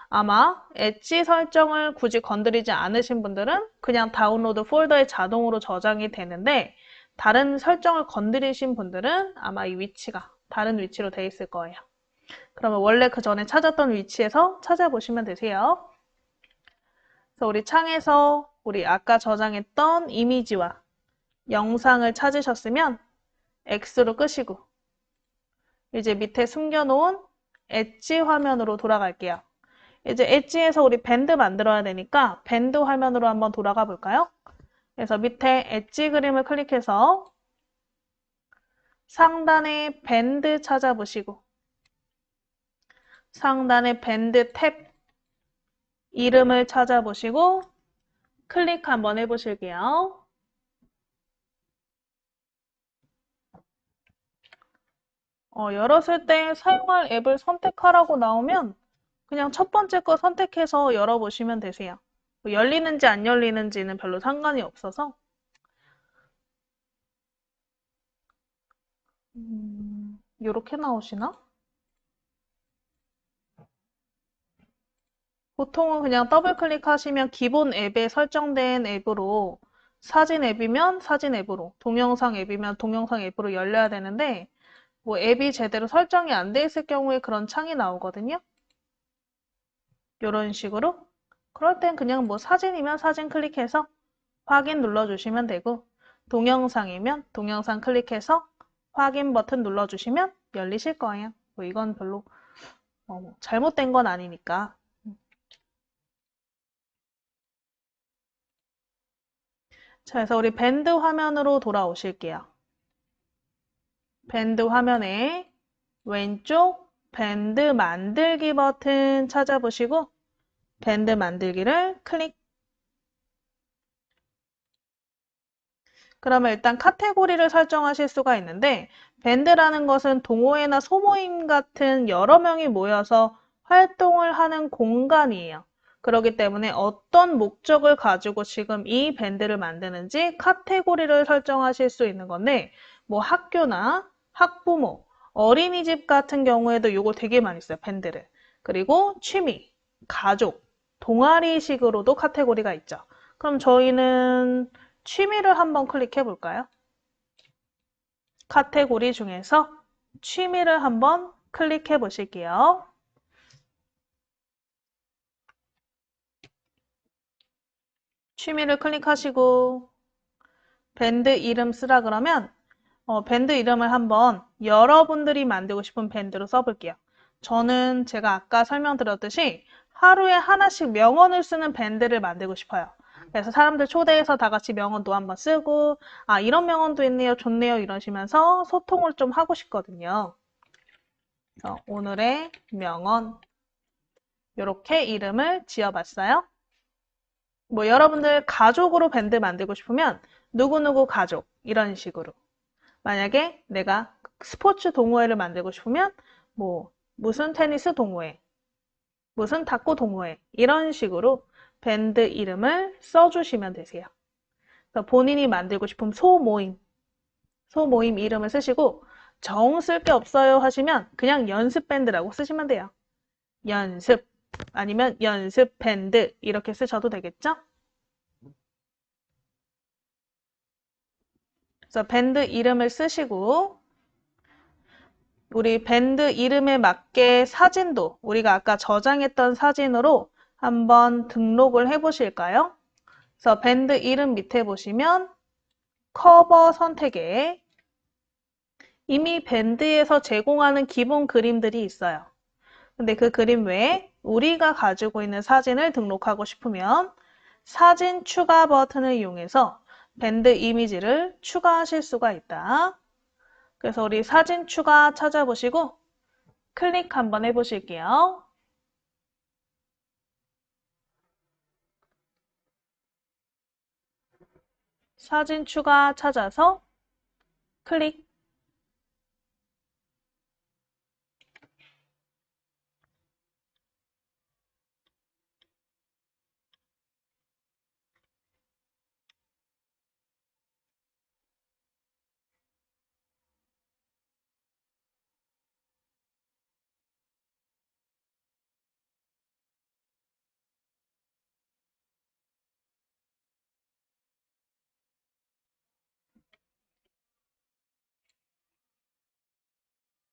아마 엣지 설정을 굳이 건드리지 않으신 분들은 그냥 다운로드 폴더에 자동으로 저장이 되는데 다른 설정을 건드리신 분들은 아마 이 위치가 다른 위치로 되어 있을 거예요. 그러면 원래 그 전에 찾았던 위치에서 찾아보시면 되세요. 그래서 우리 창에서 우리 아까 저장했던 이미지와 영상을 찾으셨으면 X로 끄시고 이제 밑에 숨겨놓은 엣지 화면으로 돌아갈게요. 이제 엣지에서 우리 밴드 만들어야 되니까 밴드 화면으로 한번 돌아가 볼까요? 그래서 밑에 엣지 그림을 클릭해서 상단에 밴드 찾아보시고 상단에 밴드 탭 이름을 찾아보시고 클릭 한번 해보실게요. 열었을 때 사용할 앱을 선택하라고 나오면 그냥 첫 번째 거 선택해서 열어보시면 되세요. 뭐 열리는지 안 열리는지는 별로 상관이 없어서 이렇게 나오시나? 보통은 그냥 더블 클릭하시면 기본 앱에 설정된 앱으로 사진 앱이면 사진 앱으로, 동영상 앱이면 동영상 앱으로 열려야 되는데 뭐 앱이 제대로 설정이 안 돼 있을 경우에 그런 창이 나오거든요. 이런 식으로. 그럴 땐 그냥 뭐 사진이면 사진 클릭해서 확인 눌러주시면 되고 동영상이면 동영상 클릭해서 확인 버튼 눌러주시면 열리실 거예요. 뭐 이건 별로 잘못된 건 아니니까. 자, 그래서 우리 밴드 화면으로 돌아오실게요. 밴드 화면에 왼쪽 밴드 만들기 버튼 찾아보시고 밴드 만들기를 클릭. 그러면 일단 카테고리를 설정하실 수가 있는데 밴드라는 것은 동호회나 소모임 같은 여러 명이 모여서 활동을 하는 공간이에요. 그렇기 때문에 어떤 목적을 가지고 지금 이 밴드를 만드는지 카테고리를 설정하실 수 있는 건데 뭐 학교나 학부모, 어린이집 같은 경우에도 이거 되게 많이 써요, 밴드를. 그리고 취미, 가족, 동아리식으로도 카테고리가 있죠. 그럼 저희는 취미를 한번 클릭해 볼까요? 카테고리 중에서 취미를 한번 클릭해 보실게요. 취미를 클릭하시고 밴드 이름 쓰라 그러면 밴드 이름을 한번 여러분들이 만들고 싶은 밴드로 써볼게요. 저는 제가 아까 설명드렸듯이 하루에 하나씩 명언을 쓰는 밴드를 만들고 싶어요. 그래서 사람들 초대해서 다 같이 명언도 한번 쓰고, 아, 이런 명언도 있네요, 좋네요, 이러시면서 소통을 좀 하고 싶거든요. 그래서 오늘의 명언, 이렇게 이름을 지어봤어요. 뭐 여러분들 가족으로 밴드 만들고 싶으면 누구누구 가족, 이런 식으로. 만약에 내가 스포츠 동호회를 만들고 싶으면 뭐 무슨 테니스 동호회, 무슨 탁구 동호회 이런 식으로 밴드 이름을 써주시면 되세요. 그래서 본인이 만들고 싶은 소모임 이름을 쓰시고 정 쓸 게 없어요 하시면 그냥 연습 밴드라고 쓰시면 돼요. 연습 아니면 연습 밴드 이렇게 쓰셔도 되겠죠? 그래서 밴드 이름을 쓰시고 우리 밴드 이름에 맞게 사진도 우리가 아까 저장했던 사진으로 한번 등록을 해 보실까요? 그래서 밴드 이름 밑에 보시면 커버 선택에 이미 밴드에서 제공하는 기본 그림들이 있어요. 근데 그 그림 외에 우리가 가지고 있는 사진을 등록하고 싶으면 사진 추가 버튼을 이용해서 밴드 이미지를 추가하실 수가 있다. 그래서 우리 사진 추가 찾아보시고 클릭 한번 해보실게요. 사진 추가 찾아서 클릭.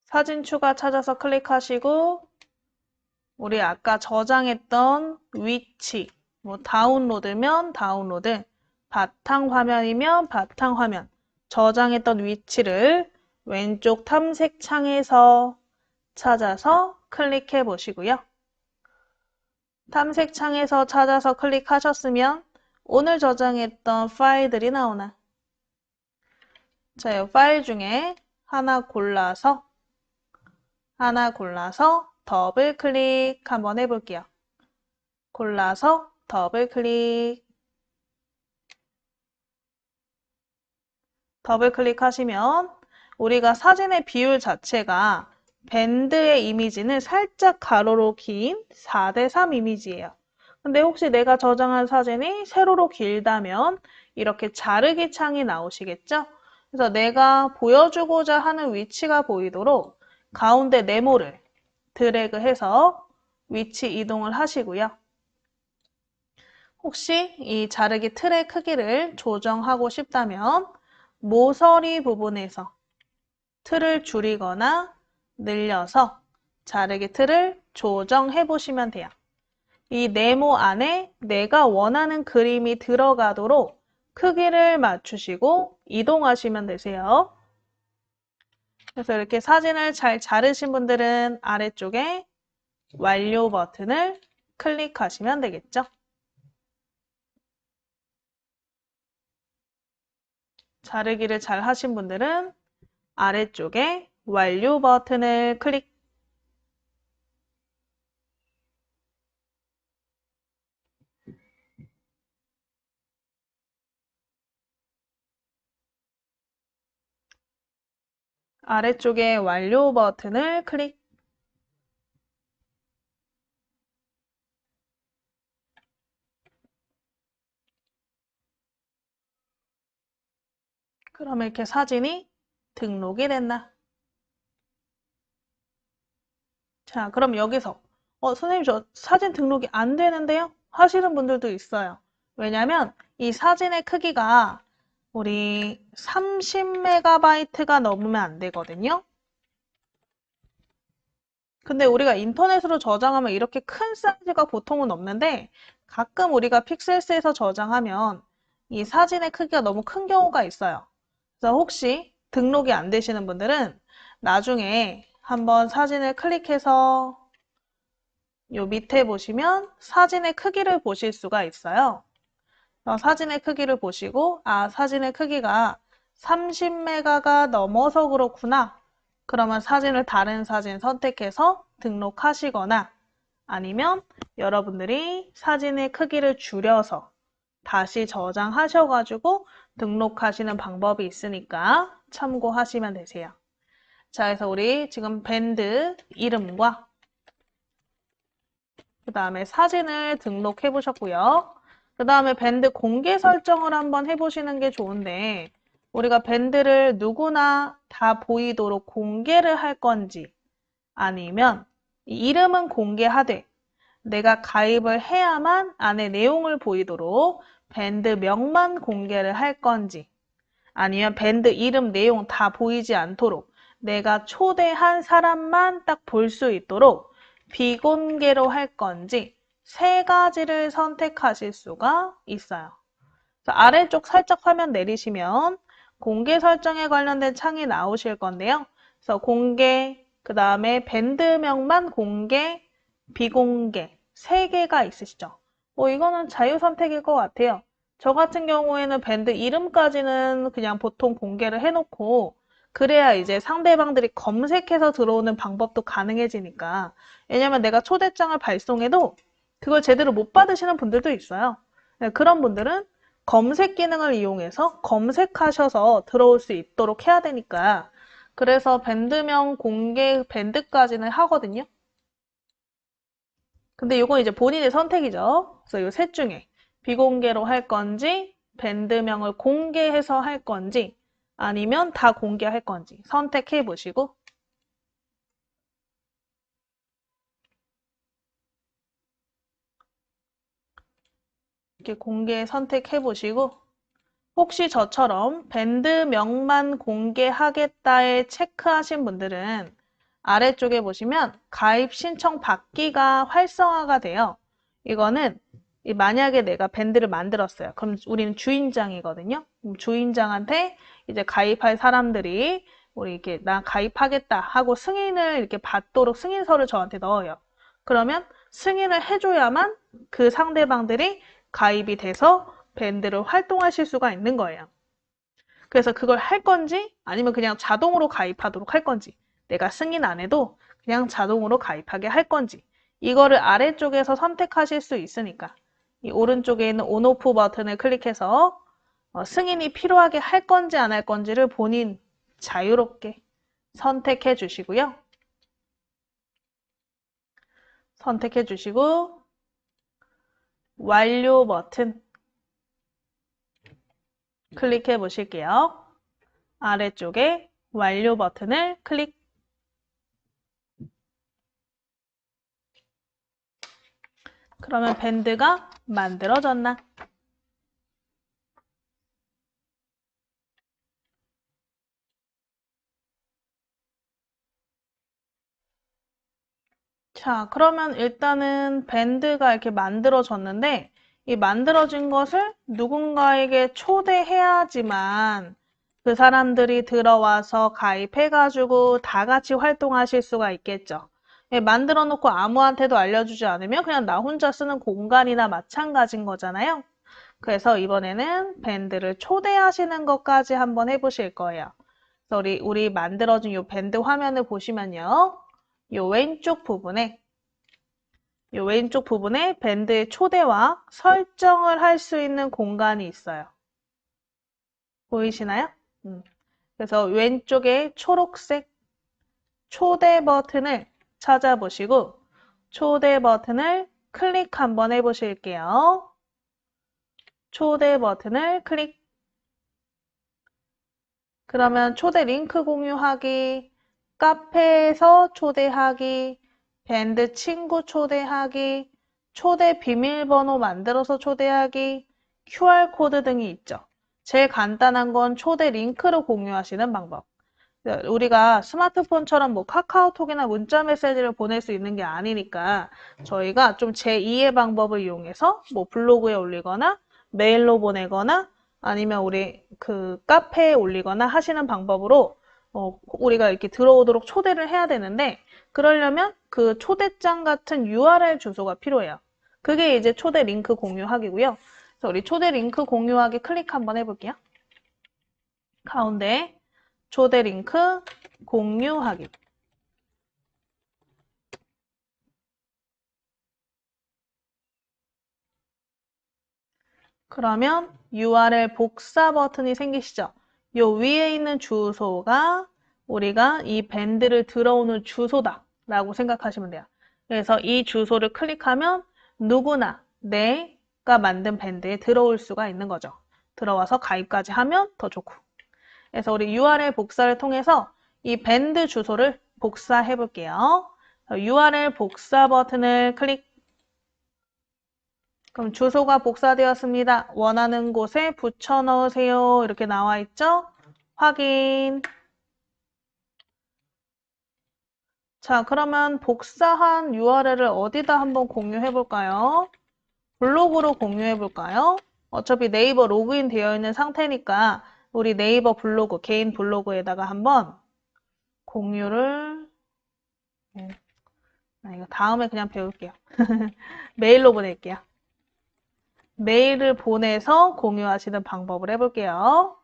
사진 추가 찾아서 클릭하시고 우리 아까 저장했던 위치, 뭐 다운로드면 다운로드, 바탕화면이면 바탕화면, 저장했던 위치를 왼쪽 탐색 창에서 찾아서 클릭해 보시고요. 탐색 창에서 찾아서 클릭하셨으면 오늘 저장했던 파일들이 나오나? 자, 이 파일 중에 하나 골라서 더블 클릭 한번 해볼게요. 골라서 더블 클릭. 더블 클릭하시면 우리가 사진의 비율 자체가 밴드의 이미지는 살짝 가로로 긴 4:3 이미지예요. 근데 혹시 내가 저장한 사진이 세로로 길다면 이렇게 자르기 창이 나오시겠죠? 그래서 내가 보여주고자 하는 위치가 보이도록 가운데 네모를 드래그해서 위치 이동을 하시고요. 혹시 이 자르기 틀의 크기를 조정하고 싶다면 모서리 부분에서 틀을 줄이거나 늘려서 자르기 틀을 조정해 보시면 돼요. 이 네모 안에 내가 원하는 그림이 들어가도록 크기를 맞추시고 이동하시면 되세요. 그래서 이렇게 사진을 잘 자르신 분들은 아래쪽에 완료 버튼을 클릭하시면 되겠죠. 자르기를 잘 하신 분들은 아래쪽에 완료 버튼을 클릭. 아래쪽에 완료 버튼을 클릭. 그럼 이렇게 사진이 등록이 됐나? 자, 그럼 여기서 선생님 저 사진 등록이 안 되는데요? 하시는 분들도 있어요. 왜냐면 이 사진의 크기가 우리 30MB가 넘으면 안 되거든요. 근데 우리가 인터넷으로 저장하면 이렇게 큰 사이즈가 보통은 없는데 가끔 우리가 픽셀스에서 저장하면 이 사진의 크기가 너무 큰 경우가 있어요. 그래서 혹시 등록이 안 되시는 분들은 나중에 한번 사진을 클릭해서 요 밑에 보시면 사진의 크기를 보실 수가 있어요. 사진의 크기를 보시고 사진의 크기가 30메가가 넘어서 그렇구나. 그러면 사진을 다른 사진 선택해서 등록하시거나 아니면 여러분들이 사진의 크기를 줄여서 다시 저장하셔가지고 등록하시는 방법이 있으니까 참고하시면 되세요. 자, 그래서 우리 지금 밴드 이름과 그 다음에 사진을 등록해 보셨고요. 그 다음에 밴드 공개 설정을 한번 해보시는 게 좋은데 우리가 밴드를 누구나 다 보이도록 공개를 할 건지 아니면 이름은 공개하되 내가 가입을 해야만 안에 내용을 보이도록 밴드명만 공개를 할 건지 아니면 밴드 이름 내용 다 보이지 않도록 내가 초대한 사람만 딱 볼 수 있도록 비공개로 할 건지 세 가지를 선택하실 수가 있어요. 아래쪽 살짝 화면 내리시면 공개 설정에 관련된 창이 나오실 건데요. 그래서 공개, 그 다음에 밴드명만 공개, 비공개 세 개가 있으시죠. 이거는 자유 선택일 것 같아요. 저 같은 경우에는 밴드 이름까지는 그냥 보통 공개를 해놓고 그래야 이제 상대방들이 검색해서 들어오는 방법도 가능해지니까. 왜냐면 내가 초대장을 발송해도 그걸 제대로 못 받으시는 분들도 있어요. 그런 분들은 검색 기능을 이용해서 검색하셔서 들어올 수 있도록 해야 되니까. 그래서 밴드명 공개 밴드까지는 하거든요. 근데 이건 이제 본인의 선택이죠. 그래서 이 셋 중에 비공개로 할 건지, 밴드명을 공개해서 할 건지, 아니면 다 공개할 건지 선택해 보시고 이렇게 공개 선택해 보시고 혹시 저처럼 밴드명만 공개하겠다에 체크하신 분들은 아래쪽에 보시면 가입 신청 받기가 활성화가 돼요. 이거는 만약에 내가 밴드를 만들었어요. 그럼 우리는 주인장이거든요. 주인장한테 이제 가입할 사람들이 우리 이렇게 나 가입하겠다 하고 승인을 이렇게 받도록 승인서를 저한테 넣어요. 그러면 승인을 해줘야만 그 상대방들이 가입이 돼서 밴드를 활동하실 수가 있는 거예요. 그래서 그걸 할 건지 아니면 그냥 자동으로 가입하도록 할 건지 내가 승인 안 해도 그냥 자동으로 가입하게 할 건지 이거를 아래쪽에서 선택하실 수 있으니까 이 오른쪽에 있는 온오프 버튼을 클릭해서 승인이 필요하게 할 건지 안 할 건지를 본인 자유롭게 선택해 주시고요. 선택해 주시고 완료 버튼 클릭해 보실게요. 아래쪽에 완료 버튼을 클릭. 그러면 밴드가 만들어졌나? 자, 그러면 일단은 밴드가 이렇게 만들어졌는데 이 만들어진 것을 누군가에게 초대해야지만 그 사람들이 들어와서 가입해가지고 다 같이 활동하실 수가 있겠죠. 만들어 놓고 아무한테도 알려주지 않으면 그냥 나 혼자 쓰는 공간이나 마찬가지인 거잖아요. 그래서 이번에는 밴드를 초대하시는 것까지 한번 해보실 거예요. 그래서 우리 만들어진 이 밴드 화면을 보시면요. 요 왼쪽 부분에 밴드의 초대와 설정을 할 수 있는 공간이 있어요. 보이시나요? 그래서 왼쪽에 초록색 초대 버튼을 찾아보시고 초대 버튼을 클릭 한번 해보실게요. 초대 버튼을 클릭. 그러면 초대 링크 공유하기, 카페에서 초대하기, 밴드 친구 초대하기, 초대 비밀번호 만들어서 초대하기, QR코드 등이 있죠. 제일 간단한 건 초대 링크로 공유하시는 방법. 우리가 스마트폰처럼 뭐 카카오톡이나 문자 메시지를 보낼 수 있는 게 아니니까 저희가 좀 제2의 방법을 이용해서 뭐 블로그에 올리거나 메일로 보내거나 아니면 우리 그 카페에 올리거나 하시는 방법으로 우리가 이렇게 들어오도록 초대를 해야 되는데 그러려면 그 초대장 같은 URL 주소가 필요해요. 그게 이제 초대 링크 공유하기고요. 그래서 우리 초대 링크 공유하기 클릭 한번 해볼게요. 가운데 초대 링크 공유하기. 그러면 URL 복사 버튼이 생기시죠? 요 위에 있는 주소가 우리가 이 밴드를 들어오는 주소다 라고 생각하시면 돼요. 그래서 이 주소를 클릭하면 누구나 내가 만든 밴드에 들어올 수가 있는 거죠. 들어와서 가입까지 하면 더 좋고. 그래서 우리 URL 복사를 통해서 이 밴드 주소를 복사해 볼게요. URL 복사 버튼을 클릭. 그럼 주소가 복사되었습니다. 원하는 곳에 붙여 넣으세요. 이렇게 나와 있죠? 확인. 자, 그러면 복사한 URL을 어디다 한번 공유해 볼까요? 블로그로 공유해 볼까요? 어차피 네이버 로그인 되어 있는 상태니까 우리 네이버 블로그, 개인 블로그에다가 한번 공유를 이거 다음에 그냥 배울게요. 메일로 보낼게요. 메일을 보내서 공유하시는 방법을 해볼게요.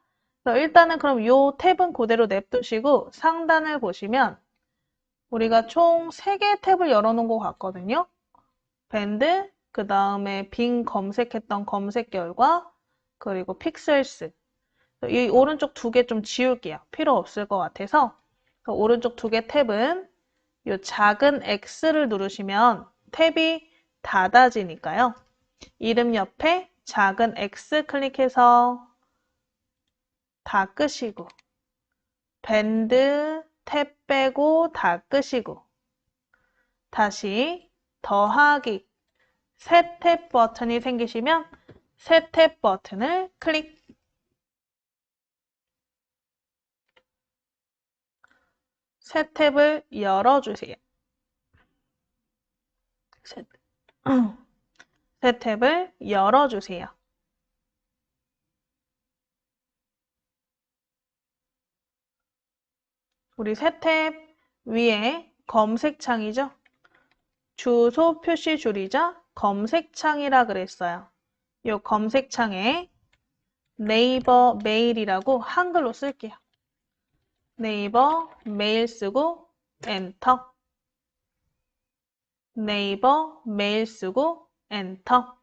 일단은 그럼 이 탭은 그대로 냅두시고 상단을 보시면 우리가 총 3개의 탭을 열어놓은 것 같거든요. 밴드, 그 다음에 빙 검색했던 검색 결과, 그리고 픽셀스. 이 오른쪽 2개 좀 지울게요. 필요 없을 것 같아서. 오른쪽 2개 탭은 이 작은 X를 누르시면 탭이 닫아지니까요. 이름 옆에 작은 X 클릭해서 다 끄시고 밴드 탭 빼고 다 끄시고 다시 더하기 새 탭 버튼이 생기시면 새 탭 버튼을 클릭. 새 탭을 열어주세요. 새 탭을 열어주세요. 우리 새 탭 위에 검색창이죠? 주소 표시 줄이자 검색창이라 그랬어요. 이 검색창에 네이버 메일이라고 한글로 쓸게요. 네이버 메일 쓰고 엔터. 네이버 메일 쓰고 엔터.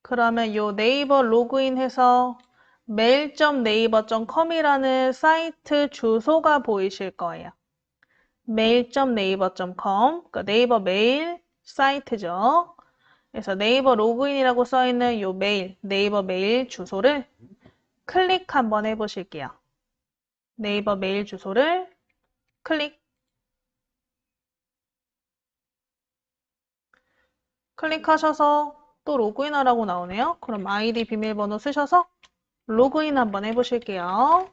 그러면 요 네이버 로그인해서 mail.naver.com이라는 사이트 주소가 보이실 거예요. mail.naver.com, 그러니까 네이버 메일 사이트죠. 그래서 네이버 로그인이라고 써있는 요 메일, 네이버 메일 주소를 클릭 한번 해보실게요. 네이버 메일 주소를 클릭. 클릭하셔서 또 로그인하라고 나오네요. 그럼 아이디 비밀번호 쓰셔서 로그인 한번 해보실게요.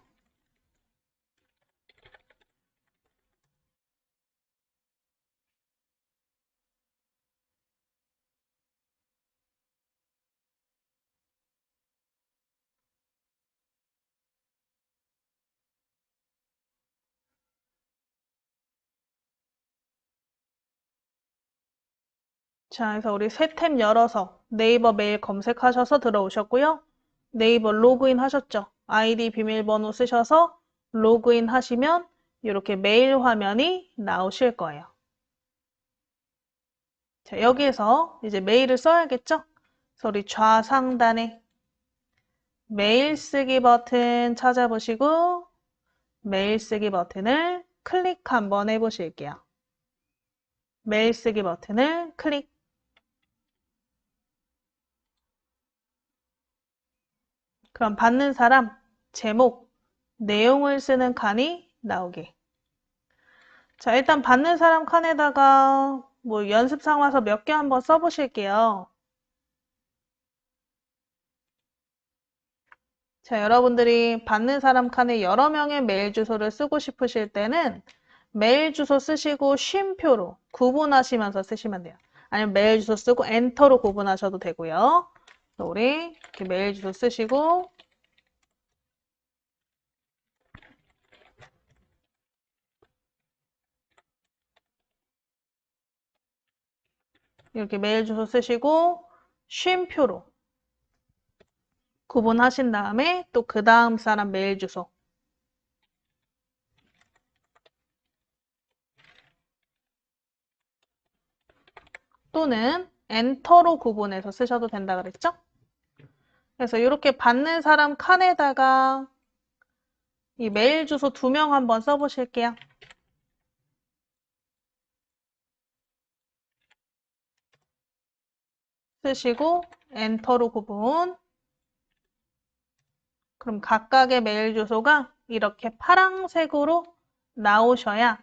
자, 그래서 우리 새 탭 열어서 네이버 메일 검색하셔서 들어오셨고요. 네이버 로그인 하셨죠? 아이디 비밀번호 쓰셔서 로그인 하시면 이렇게 메일 화면이 나오실 거예요. 자, 여기에서 이제 메일을 써야겠죠? 그래서 우리 좌상단에 메일 쓰기 버튼 찾아보시고 메일 쓰기 버튼을 클릭 한번 해보실게요. 메일 쓰기 버튼을 클릭. 그럼 받는 사람, 제목, 내용을 쓰는 칸이 나오게. 자, 일단 받는 사람 칸에다가 뭐 연습 삼아서 몇 개 한번 써보실게요. 자, 여러분들이 받는 사람 칸에 여러 명의 메일 주소를 쓰고 싶으실 때는 메일 주소 쓰시고 쉼표로 구분하시면서 쓰시면 돼요. 아니면 메일 주소 쓰고 엔터로 구분하셔도 되고요. 우리 이렇게 메일 주소 쓰시고 이렇게 메일 주소 쓰시고 쉼표로 구분하신 다음에 또 그 다음 사람 메일 주소 또는 엔터로 구분해서 쓰셔도 된다 그랬죠? 그래서 이렇게 받는 사람 칸에다가 이 메일 주소 2명 한번 써보실게요. 쓰시고 엔터로 구분. 그럼 각각의 메일 주소가 이렇게 파란색으로 나오셔야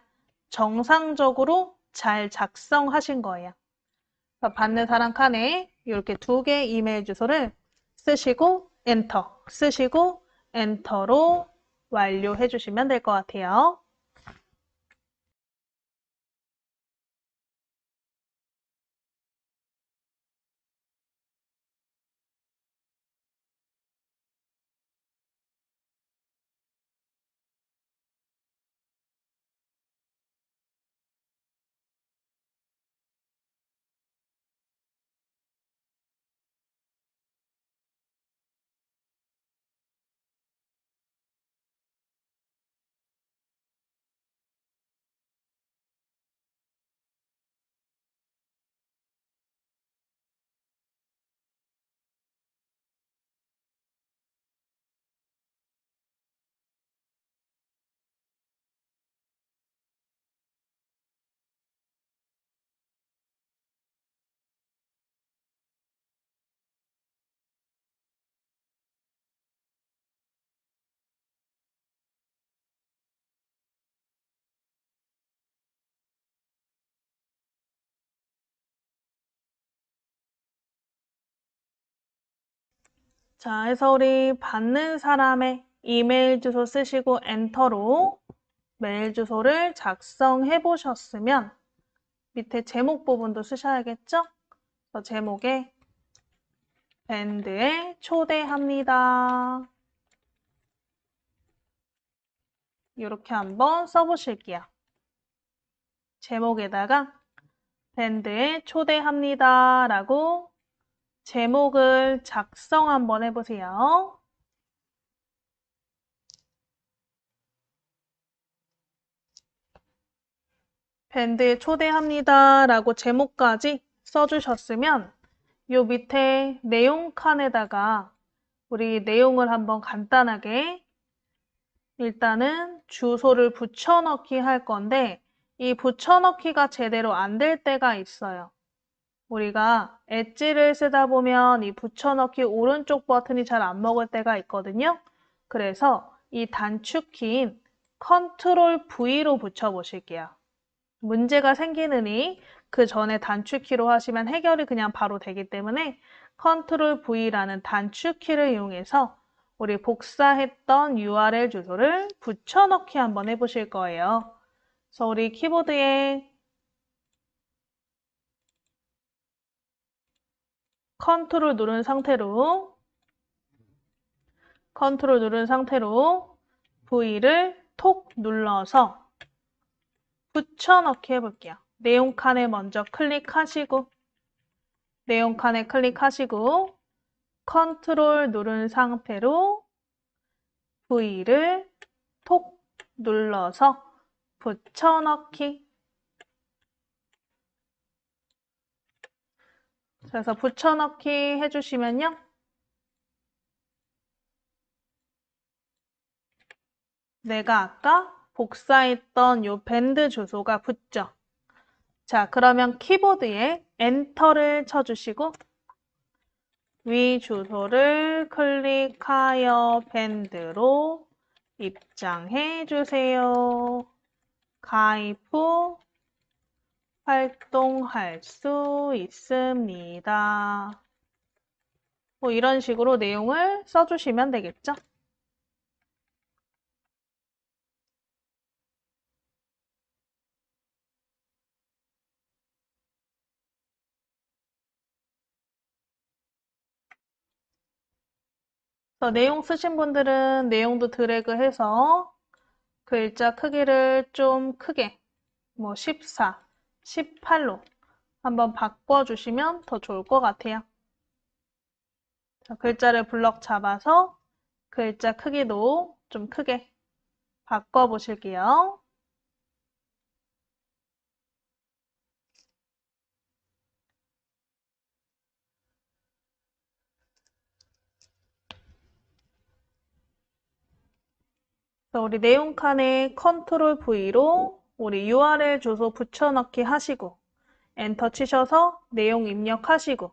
정상적으로 잘 작성하신 거예요. 받는 사람 칸에 이렇게 2개 이메일 주소를 쓰시고 엔터, 쓰시고 엔터로 완료해 주시면 될 것 같아요. 자, 해서 우리 받는 사람의 이메일 주소 쓰시고 엔터로 메일 주소를 작성해 보셨으면 밑에 제목 부분도 쓰셔야겠죠? 제목에 밴드에 초대합니다. 이렇게 한번 써보실게요. 제목에다가 밴드에 초대합니다 라고 제목을 작성 한번 해보세요. 밴드에 초대합니다 라고 제목까지 써주셨으면 요 밑에 내용 칸에다가 우리 내용을 한번 간단하게 일단은 주소를 붙여넣기 할 건데 이 붙여넣기가 제대로 안 될 때가 있어요. 우리가 엣지를 쓰다 보면 이 붙여넣기 오른쪽 버튼이 잘 안 먹을 때가 있거든요. 그래서 이 단축키인 컨트롤 V로 붙여보실게요. 문제가 생기느니 그 전에 단축키로 하시면 해결이 그냥 바로 되기 때문에 컨트롤 V라는 단축키를 이용해서 우리 복사했던 URL 주소를 붙여넣기 한번 해보실 거예요. 그래서 우리 키보드에 컨트롤 누른 상태로 V를 톡 눌러서 붙여넣기 해볼게요. 내용 칸에 먼저 클릭하시고 컨트롤 누른 상태로 V를 톡 눌러서 붙여넣기. 그래서 붙여넣기 해주시면요. 내가 아까 복사했던 요 밴드 주소가 붙죠. 자, 그러면 키보드에 엔터를 쳐주시고 위 주소를 클릭하여 밴드로 입장해 주세요. 가입 후 활동할 수 있습니다. 뭐 이런 식으로 내용을 써주시면 되겠죠? 그래서 내용 쓰신 분들은 내용도 드래그해서 글자 크기를 좀 크게, 뭐 14, 18로 한번 바꿔주시면 더 좋을 것 같아요. 자, 글자를 블럭 잡아서 글자 크기도 좀 크게 바꿔보실게요. 우리 내용 칸에 컨트롤 V로 우리 URL 주소 붙여넣기 하시고 엔터 치셔서 내용 입력하시고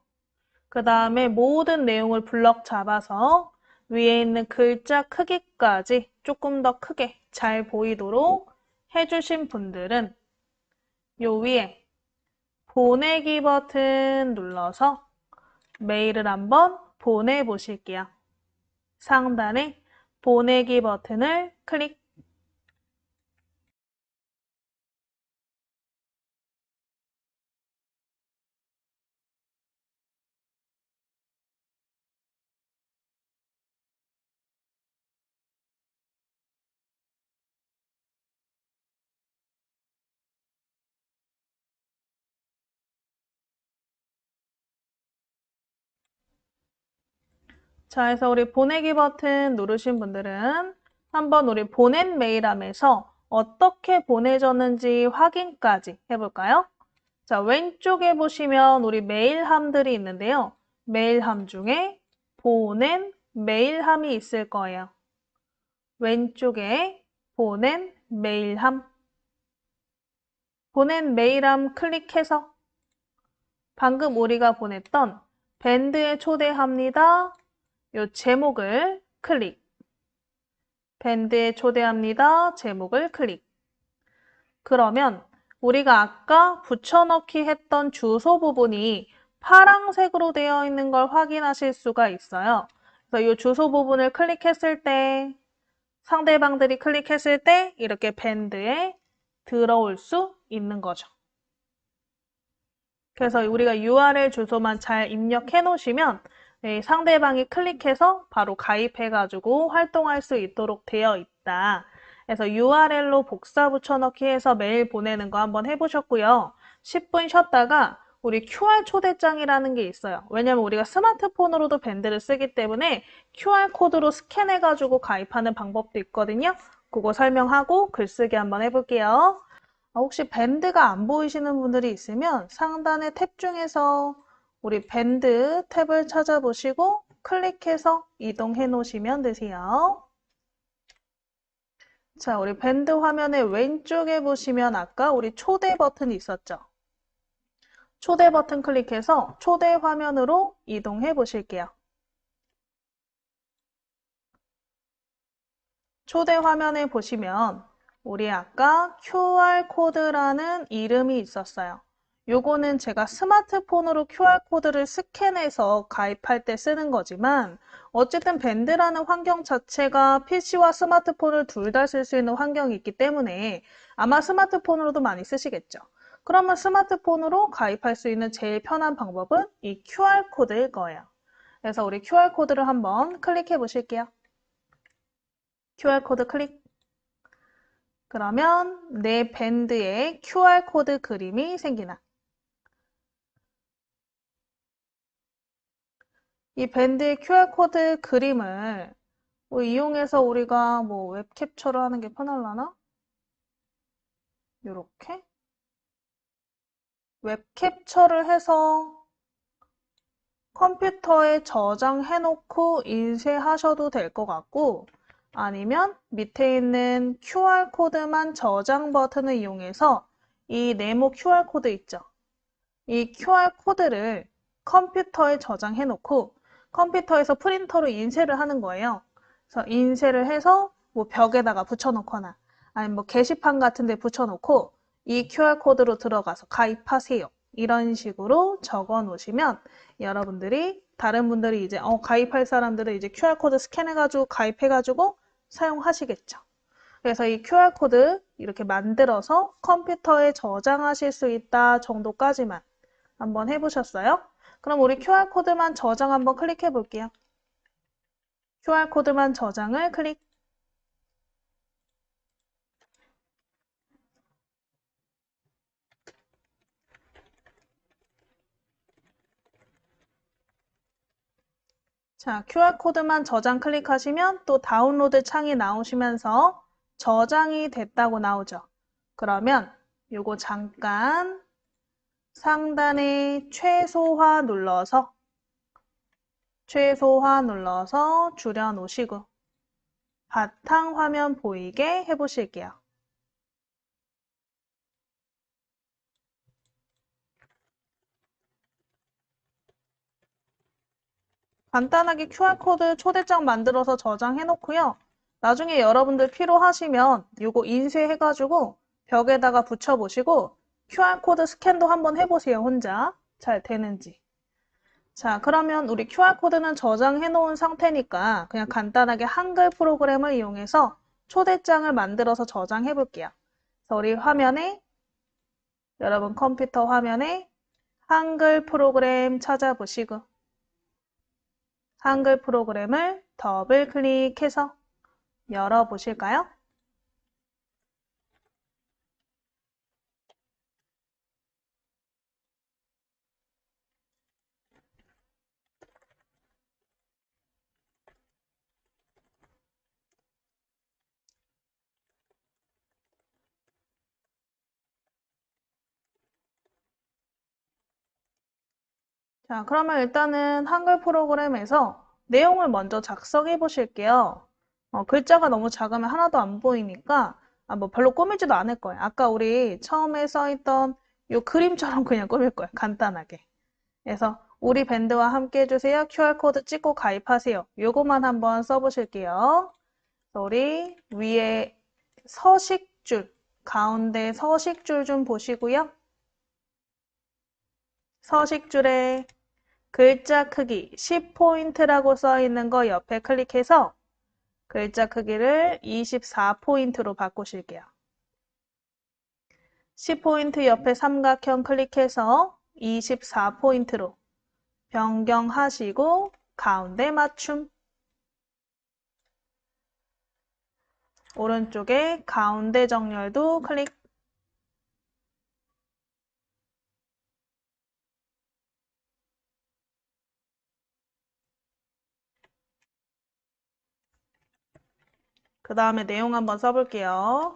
그 다음에 모든 내용을 블럭 잡아서 위에 있는 글자 크기까지 조금 더 크게 잘 보이도록 해주신 분들은 요 위에 보내기 버튼 눌러서 메일을 한번 보내보실게요. 상단에 보내기 버튼을 클릭. 자, 그래서 우리 보내기 버튼 누르신 분들은 한번 우리 보낸 메일함에서 어떻게 보내졌는지 확인까지 해볼까요? 자, 왼쪽에 보시면 우리 메일함들이 있는데요. 메일함 중에 보낸 메일함이 있을 거예요. 왼쪽에 보낸 메일함. 보낸 메일함 클릭해서 방금 우리가 보냈던 밴드에 초대합니다. 요 제목을 클릭. 밴드에 초대합니다. 제목을 클릭. 그러면 우리가 아까 붙여넣기 했던 주소 부분이 파란색으로 되어 있는 걸 확인하실 수가 있어요. 그래서 이 주소 부분을 클릭했을 때, 상대방들이 클릭했을 때 이렇게 밴드에 들어올 수 있는 거죠. 그래서 우리가 URL 주소만 잘 입력해 놓으시면 상대방이 클릭해서 바로 가입해가지고 활동할 수 있도록 되어 있다. 그래서 URL로 복사 붙여넣기 해서 메일 보내는 거 한번 해보셨고요. 10분 쉬었다가 우리 QR 초대장이라는 게 있어요. 왜냐면 우리가 스마트폰으로도 밴드를 쓰기 때문에 QR코드로 스캔해가지고 가입하는 방법도 있거든요. 그거 설명하고 글쓰기 한번 해볼게요. 혹시 밴드가 안 보이시는 분들이 있으면 상단의 탭 중에서 우리 밴드 탭을 찾아보시고 클릭해서 이동해 놓으시면 되세요. 자, 우리 밴드 화면의 왼쪽에 보시면 아까 우리 초대 버튼이 있었죠? 초대 버튼 클릭해서 초대 화면으로 이동해 보실게요. 초대 화면에 보시면 우리 아까 QR코드라는 이름이 있었어요. 요거는 제가 스마트폰으로 QR코드를 스캔해서 가입할 때 쓰는 거지만 어쨌든 밴드라는 환경 자체가 PC와 스마트폰을 둘 다 쓸 수 있는 환경이 있기 때문에 아마 스마트폰으로도 많이 쓰시겠죠. 그러면 스마트폰으로 가입할 수 있는 제일 편한 방법은 이 QR코드일 거예요. 그래서 우리 QR코드를 한번 클릭해 보실게요. QR코드 클릭. 그러면 내 밴드에 QR코드 그림이 생기나. 이 밴드의 QR코드 그림을 이용해서 우리가 웹 캡처를 하는 게 편할라나? 이렇게 웹 캡처를 해서 컴퓨터에 저장해 놓고 인쇄하셔도 될 것 같고 아니면 밑에 있는 QR코드만 저장 버튼을 이용해서 이 네모 QR코드 있죠? 이 QR코드를 컴퓨터에 저장해 놓고 컴퓨터에서 프린터로 인쇄를 하는 거예요. 그래서 인쇄를 해서 벽에다가 붙여놓거나 아니면 게시판 같은 데 붙여놓고 이 QR코드로 들어가서 가입하세요. 이런 식으로 적어 놓으시면 여러분들이 다른 분들이 이제 가입할 사람들은 이제 QR코드 스캔해가지고 가입해가지고 사용하시겠죠. 그래서 이 QR코드 이렇게 만들어서 컴퓨터에 저장하실 수 있다 정도까지만 한번 해보셨어요? 그럼 우리 QR코드만 저장 한번 클릭해 볼게요. QR코드만 저장을 클릭. 자, QR코드만 저장 클릭하시면 또 다운로드 창이 나오시면서 저장이 됐다고 나오죠. 그러면 요거 잠깐 상단에 최소화 눌러서 줄여 놓으시고 바탕화면 보이게 해보실게요. 간단하게 QR코드 초대장 만들어서 저장해 놓고요. 나중에 여러분들 필요하시면 이거 인쇄해가지고 벽에다가 붙여보시고 QR코드 스캔도 한번 해보세요. 혼자 잘 되는지. 자, 그러면 우리 QR코드는 저장해 놓은 상태니까 그냥 간단하게 한글 프로그램을 이용해서 초대장을 만들어서 저장해 볼게요. 그래서 우리 화면에, 여러분 컴퓨터 화면에 한글 프로그램 찾아보시고 한글 프로그램을 더블 클릭해서 열어보실까요? 자, 그러면 일단은 한글 프로그램에서 내용을 먼저 작성해 보실게요. 글자가 너무 작으면 하나도 안 보이니까 뭐 별로 꾸미지도 않을 거예요. 아까 우리 처음에 써있던 이 그림처럼 그냥 꾸밀 거예요. 간단하게. 그래서 우리 밴드와 함께 해주세요. QR코드 찍고 가입하세요. 요거만 한번 써보실게요. 우리 위에 서식줄, 가운데 서식줄 좀 보시고요. 서식줄에 글자 크기 10포인트라고 써 있는 거 옆에 클릭해서 글자 크기를 24포인트로 바꾸실게요. 10포인트 옆에 삼각형 클릭해서 24포인트로 변경하시고 가운데 맞춤. 오른쪽에 가운데 정렬도 클릭. 그 다음에 내용 한번 써볼게요.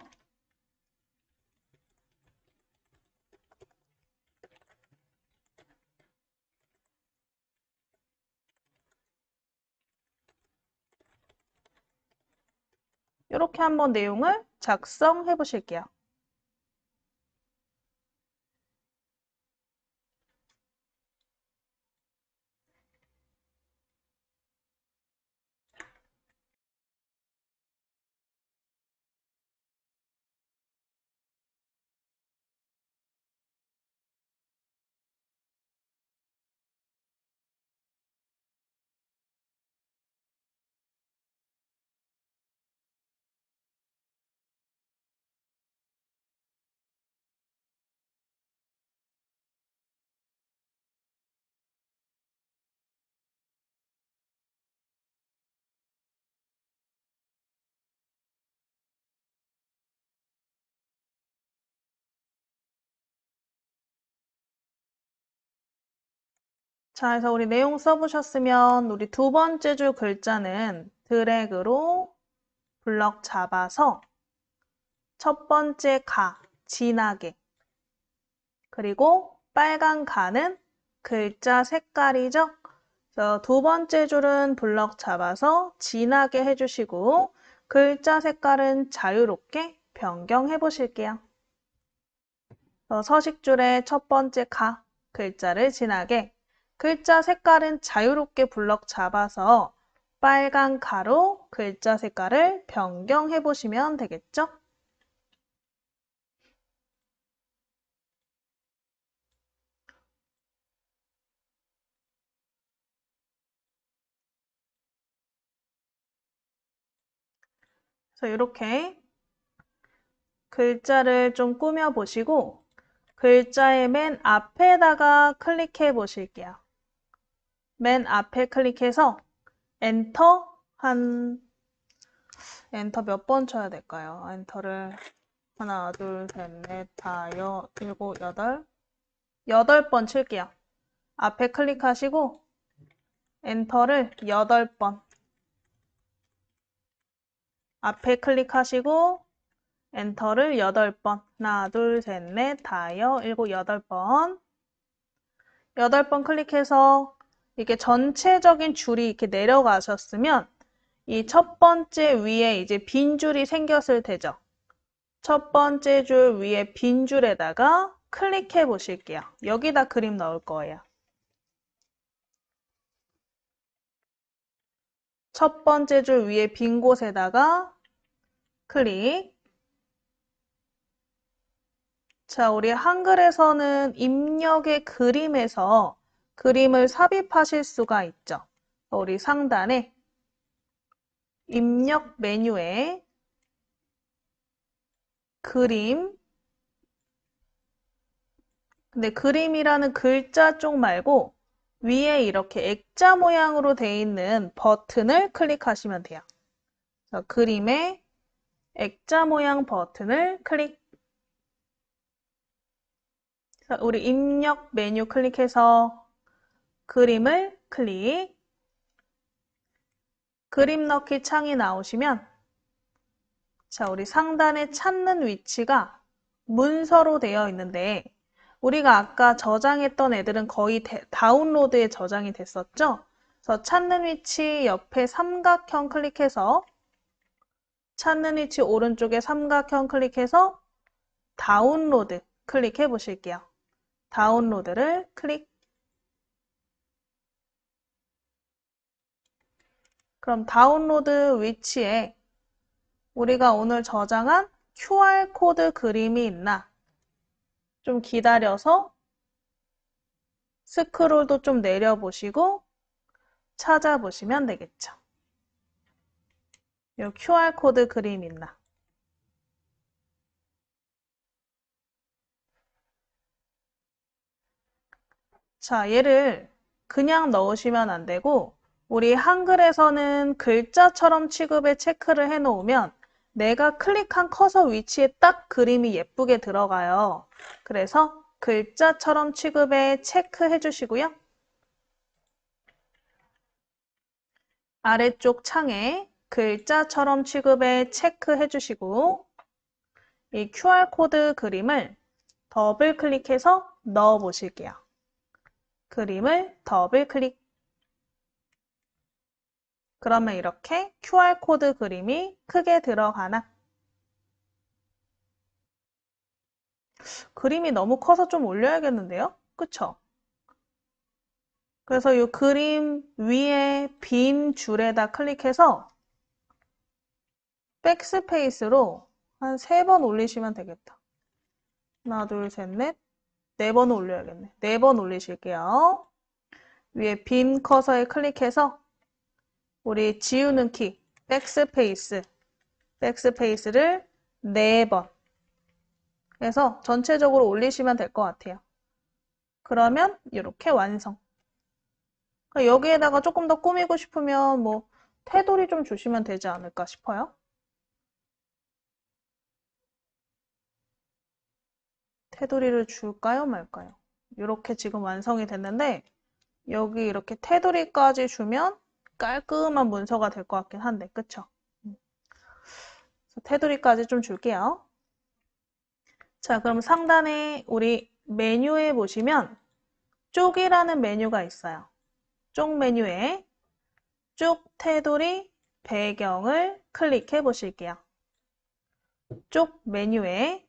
이렇게 한번 내용을 작성해 보실게요. 자, 그래서 우리 내용 써보셨으면 우리 두 번째 줄 글자는 드래그로 블럭 잡아서 첫 번째 가, 진하게. 그리고 빨간 가는 글자 색깔이죠. 그래서 두 번째 줄은 블럭 잡아서 진하게 해주시고 글자 색깔은 자유롭게 변경해 보실게요. 서식줄의 첫 번째 가, 글자를 진하게, 글자 색깔은 자유롭게 블럭 잡아서 빨간 가로 글자 색깔을 변경해 보시면 되겠죠? 그래서 이렇게 글자를 좀 꾸며 보시고 글자의 맨 앞에다가 클릭해 보실게요. 맨 앞에 클릭해서 엔터 엔터 몇 번 쳐야 될까요? 엔터를 하나, 둘, 셋, 넷, 다, 일곱, 여덟 번 칠게요. 앞에 클릭하시고 엔터를 8번. 앞에 클릭하시고 엔터를 8번. 하나, 둘, 셋, 넷, 다, 일곱, 8번. 8번 클릭해서 이렇게 전체적인 줄이 이렇게 내려가셨으면 이 첫 번째 위에 이제 빈 줄이 생겼을 테죠. 첫 번째 줄 위에 빈 줄에다가 클릭해 보실게요. 여기다 그림 넣을 거예요. 첫 번째 줄 위에 빈 곳에다가 클릭. 자, 우리 한글에서는 입력의 그림에서 그림을 삽입하실 수가 있죠. 우리 상단에 입력 메뉴에 그림. 근데 그림이라는 글자 쪽 말고 위에 이렇게 액자 모양으로 되어 있는 버튼을 클릭하시면 돼요. 그래서 그림에 액자 모양 버튼을 클릭. 우리 입력 메뉴 클릭해서 그림을 클릭. 그림 넣기 창이 나오시면 자, 우리 상단에 찾는 위치가 문서로 되어 있는데 우리가 아까 저장했던 애들은 거의 다운로드에 저장이 됐었죠? 그래서 찾는 위치 옆에 삼각형 클릭해서 찾는 위치 오른쪽에 삼각형 클릭해서 다운로드 클릭해 보실게요. 다운로드를 클릭. 그럼 다운로드 위치에 우리가 오늘 저장한 QR코드 그림이 있나? 좀 기다려서 스크롤도 좀 내려보시고 찾아보시면 되겠죠. 이 QR코드 그림 있나? 자, 얘를 그냥 넣으시면 안 되고 우리 한글에서는 글자처럼 취급에 체크를 해놓으면 내가 클릭한 커서 위치에 딱 그림이 예쁘게 들어가요. 그래서 글자처럼 취급에 체크해 주시고요. 아래쪽 창에 글자처럼 취급에 체크해 주시고 이 QR코드 그림을 더블 클릭해서 넣어 보실게요. 그림을 더블 클릭. 그러면 이렇게 QR코드 그림이 크게 들어가나? 그림이 너무 커서 좀 올려야겠는데요? 그쵸? 그래서 이 그림 위에 빈 줄에다 클릭해서 백스페이스로 한 3번 올리시면 되겠다. 하나, 둘, 셋, 넷. 4번 올려야겠네. 4번 올리실게요. 위에 빈 커서에 클릭해서 우리 지우는 키, 백스페이스를 4번 해서 전체적으로 올리시면 될 것 같아요. 그러면 이렇게 완성. 여기에다가 조금 더 꾸미고 싶으면 뭐 테두리 좀 주시면 되지 않을까 싶어요. 테두리를 줄까요, 말까요? 이렇게 지금 완성이 됐는데 여기 이렇게 테두리까지 주면 깔끔한 문서가 될 것 같긴 한데, 그쵸? 테두리까지 좀 줄게요. 자, 그럼 상단에 우리 메뉴에 보시면 쪽이라는 메뉴가 있어요. 쪽 메뉴에 쪽 테두리 배경을 클릭해 보실게요. 쪽 메뉴에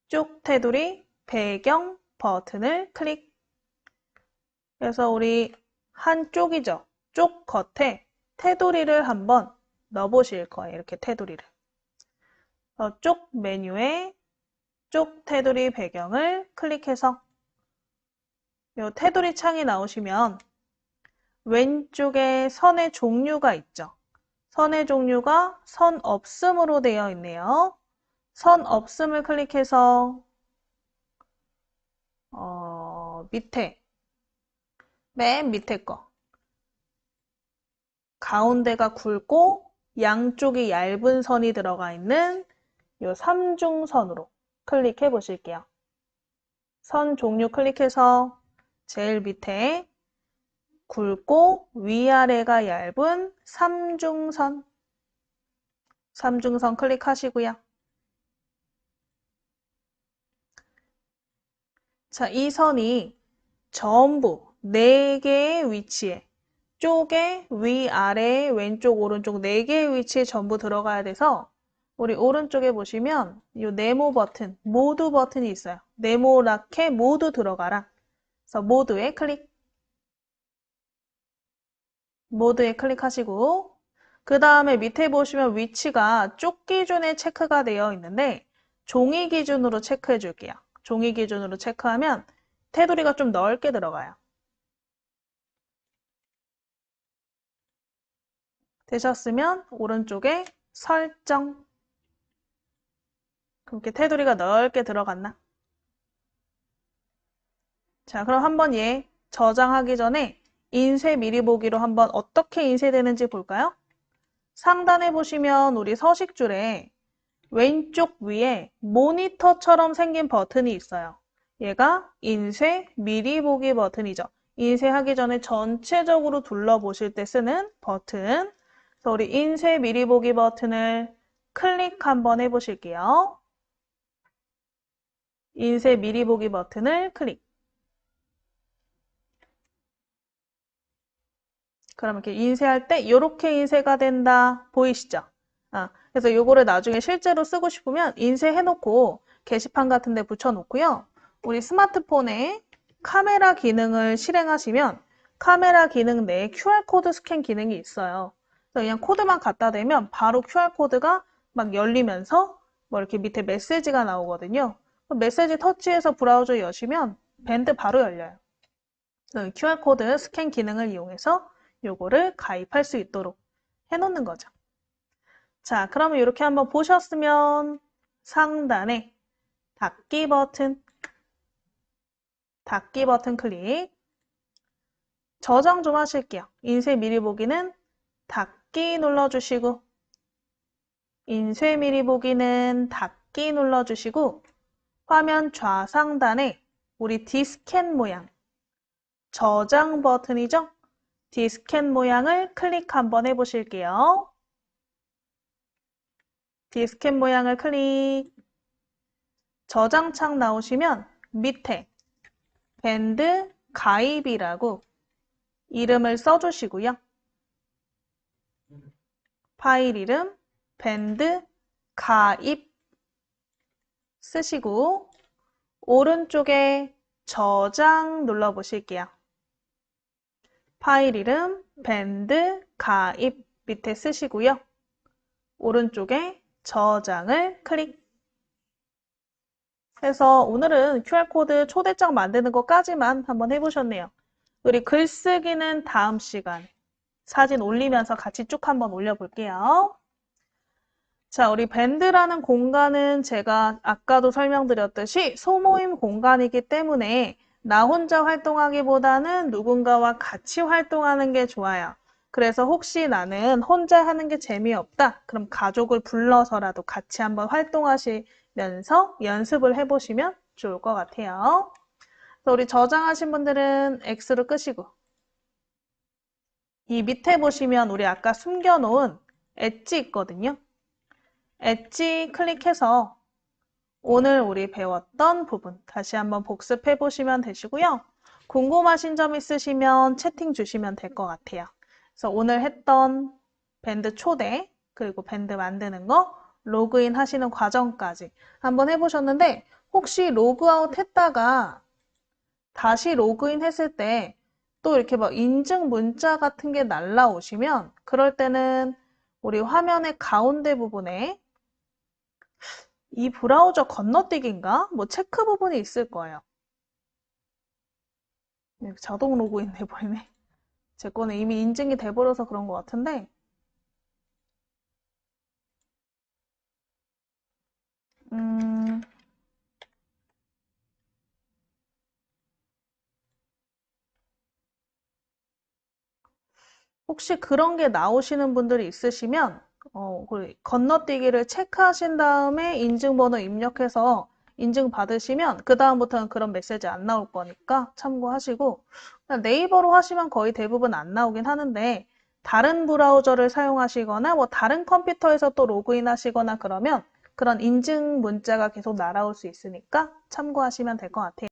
쪽 테두리 배경 버튼을 클릭. 그래서 우리 한쪽이죠. 쪽 겉에 테두리를 한번 넣어보실 거예요. 이렇게 테두리를. 쪽 메뉴에 쪽 테두리 배경을 클릭해서 이 테두리 창이 나오시면 왼쪽에 선의 종류가 있죠. 선의 종류가 선 없음으로 되어 있네요. 선 없음을 클릭해서 밑에 맨 밑에 거 가운데가 굵고 양쪽이 얇은 선이 들어가 있는 이 삼중선으로 클릭해 보실게요. 선 종류 클릭해서 제일 밑에 굵고 위아래가 얇은 삼중선 클릭하시고요. 자, 이 선이 전부 4개의 위치에 쪽에 위아래 왼쪽 오른쪽 4개의 위치에 전부 들어가야 돼서 우리 오른쪽에 보시면 이 네모 버튼, 모두 버튼이 있어요. 네모랗게 모두 들어가라. 그래서 모두에 클릭하시고 그 다음에 밑에 보시면 위치가 쪽 기준에 체크가 되어 있는데 종이 기준으로 체크해 줄게요. 종이 기준으로 체크하면 테두리가 좀 넓게 들어가요. 되셨으면 오른쪽에 설정. 그렇게 테두리가 넓게 들어갔나? 자, 그럼 한번 얘 저장하기 전에 인쇄 미리 보기로 한번 어떻게 인쇄되는지 볼까요? 상단에 보시면 우리 서식줄에 왼쪽 위에 모니터처럼 생긴 버튼이 있어요. 얘가 인쇄 미리 보기 버튼이죠. 인쇄하기 전에 전체적으로 둘러보실 때 쓰는 버튼. 그래서 우리 인쇄 미리 보기 버튼을 클릭 한번 해보실게요. 인쇄 미리 보기 버튼을 클릭. 그럼 이렇게 인쇄할 때 이렇게 인쇄가 된다. 보이시죠? 그래서 요거를 나중에 실제로 쓰고 싶으면 인쇄해놓고 게시판 같은 데 붙여놓고요. 우리 스마트폰에 카메라 기능을 실행하시면 카메라 기능 내에 QR코드 스캔 기능이 있어요. 그래서 그냥 코드만 갖다 대면 바로 QR코드가 막 열리면서 뭐 이렇게 밑에 메시지가 나오거든요. 메시지 터치해서 브라우저 여시면 밴드 바로 열려요. QR코드 스캔 기능을 이용해서 요거를 가입할 수 있도록 해놓는 거죠. 자, 그러면 이렇게 한번 보셨으면 상단에 닫기 버튼 클릭. 저장 좀 하실게요. 인쇄 미리 보기는 닫기 눌러주시고 인쇄 미리 보기는 닫기 눌러주시고 화면 좌상단에 우리 디스켓 모양 저장 버튼이죠? 디스켓 모양을 클릭 한번 해보실게요. 디스켓 모양을 클릭. 저장창 나오시면 밑에 밴드 가입이라고 이름을 써주시고요. 파일 이름 밴드 가입 쓰시고 오른쪽에 저장 눌러보실게요. 파일 이름 밴드 가입 밑에 쓰시고요. 오른쪽에 저장을 클릭. 해서 오늘은 QR코드 초대장 만드는 것까지만 한번 해보셨네요. 우리 글쓰기는 다음 시간 사진 올리면서 같이 쭉 한번 올려볼게요. 자, 우리 밴드라는 공간은 제가 아까도 설명드렸듯이 소모임 공간이기 때문에 나 혼자 활동하기보다는 누군가와 같이 활동하는 게 좋아요. 그래서 혹시 나는 혼자 하는 게 재미없다. 그럼 가족을 불러서라도 같이 한번 활동하시면서 연습을 해보시면 좋을 것 같아요. 그래서 우리 저장하신 분들은 X로 끄시고 이 밑에 보시면 우리 아까 숨겨놓은 엣지 있거든요. 엣지 클릭해서 오늘 우리 배웠던 부분 다시 한번 복습해 보시면 되시고요. 궁금하신 점 있으시면 채팅 주시면 될 것 같아요. 그래서 오늘 했던 밴드 초대 그리고 밴드 만드는 거 로그인 하시는 과정까지 한번 해보셨는데 혹시 로그아웃 했다가 다시 로그인 했을 때 또 이렇게 막 인증 문자 같은 게 날라오시면 그럴 때는 우리 화면의 가운데 부분에 이 브라우저 건너뛰기인가? 뭐 체크 부분이 있을 거예요. 자동 로그인 돼버리네. 제 거는 이미 인증이 돼버려서 그런 것 같은데 혹시 그런 게 나오시는 분들이 있으시면 그 건너뛰기를 체크하신 다음에 인증번호 입력해서 인증받으시면 그다음부터는 그런 메시지 안 나올 거니까 참고하시고 그냥 네이버로 하시면 거의 대부분 안 나오긴 하는데 다른 브라우저를 사용하시거나 뭐 다른 컴퓨터에서 또 로그인 하시거나 그러면 그런 인증 문자가 계속 날아올 수 있으니까 참고하시면 될 것 같아요.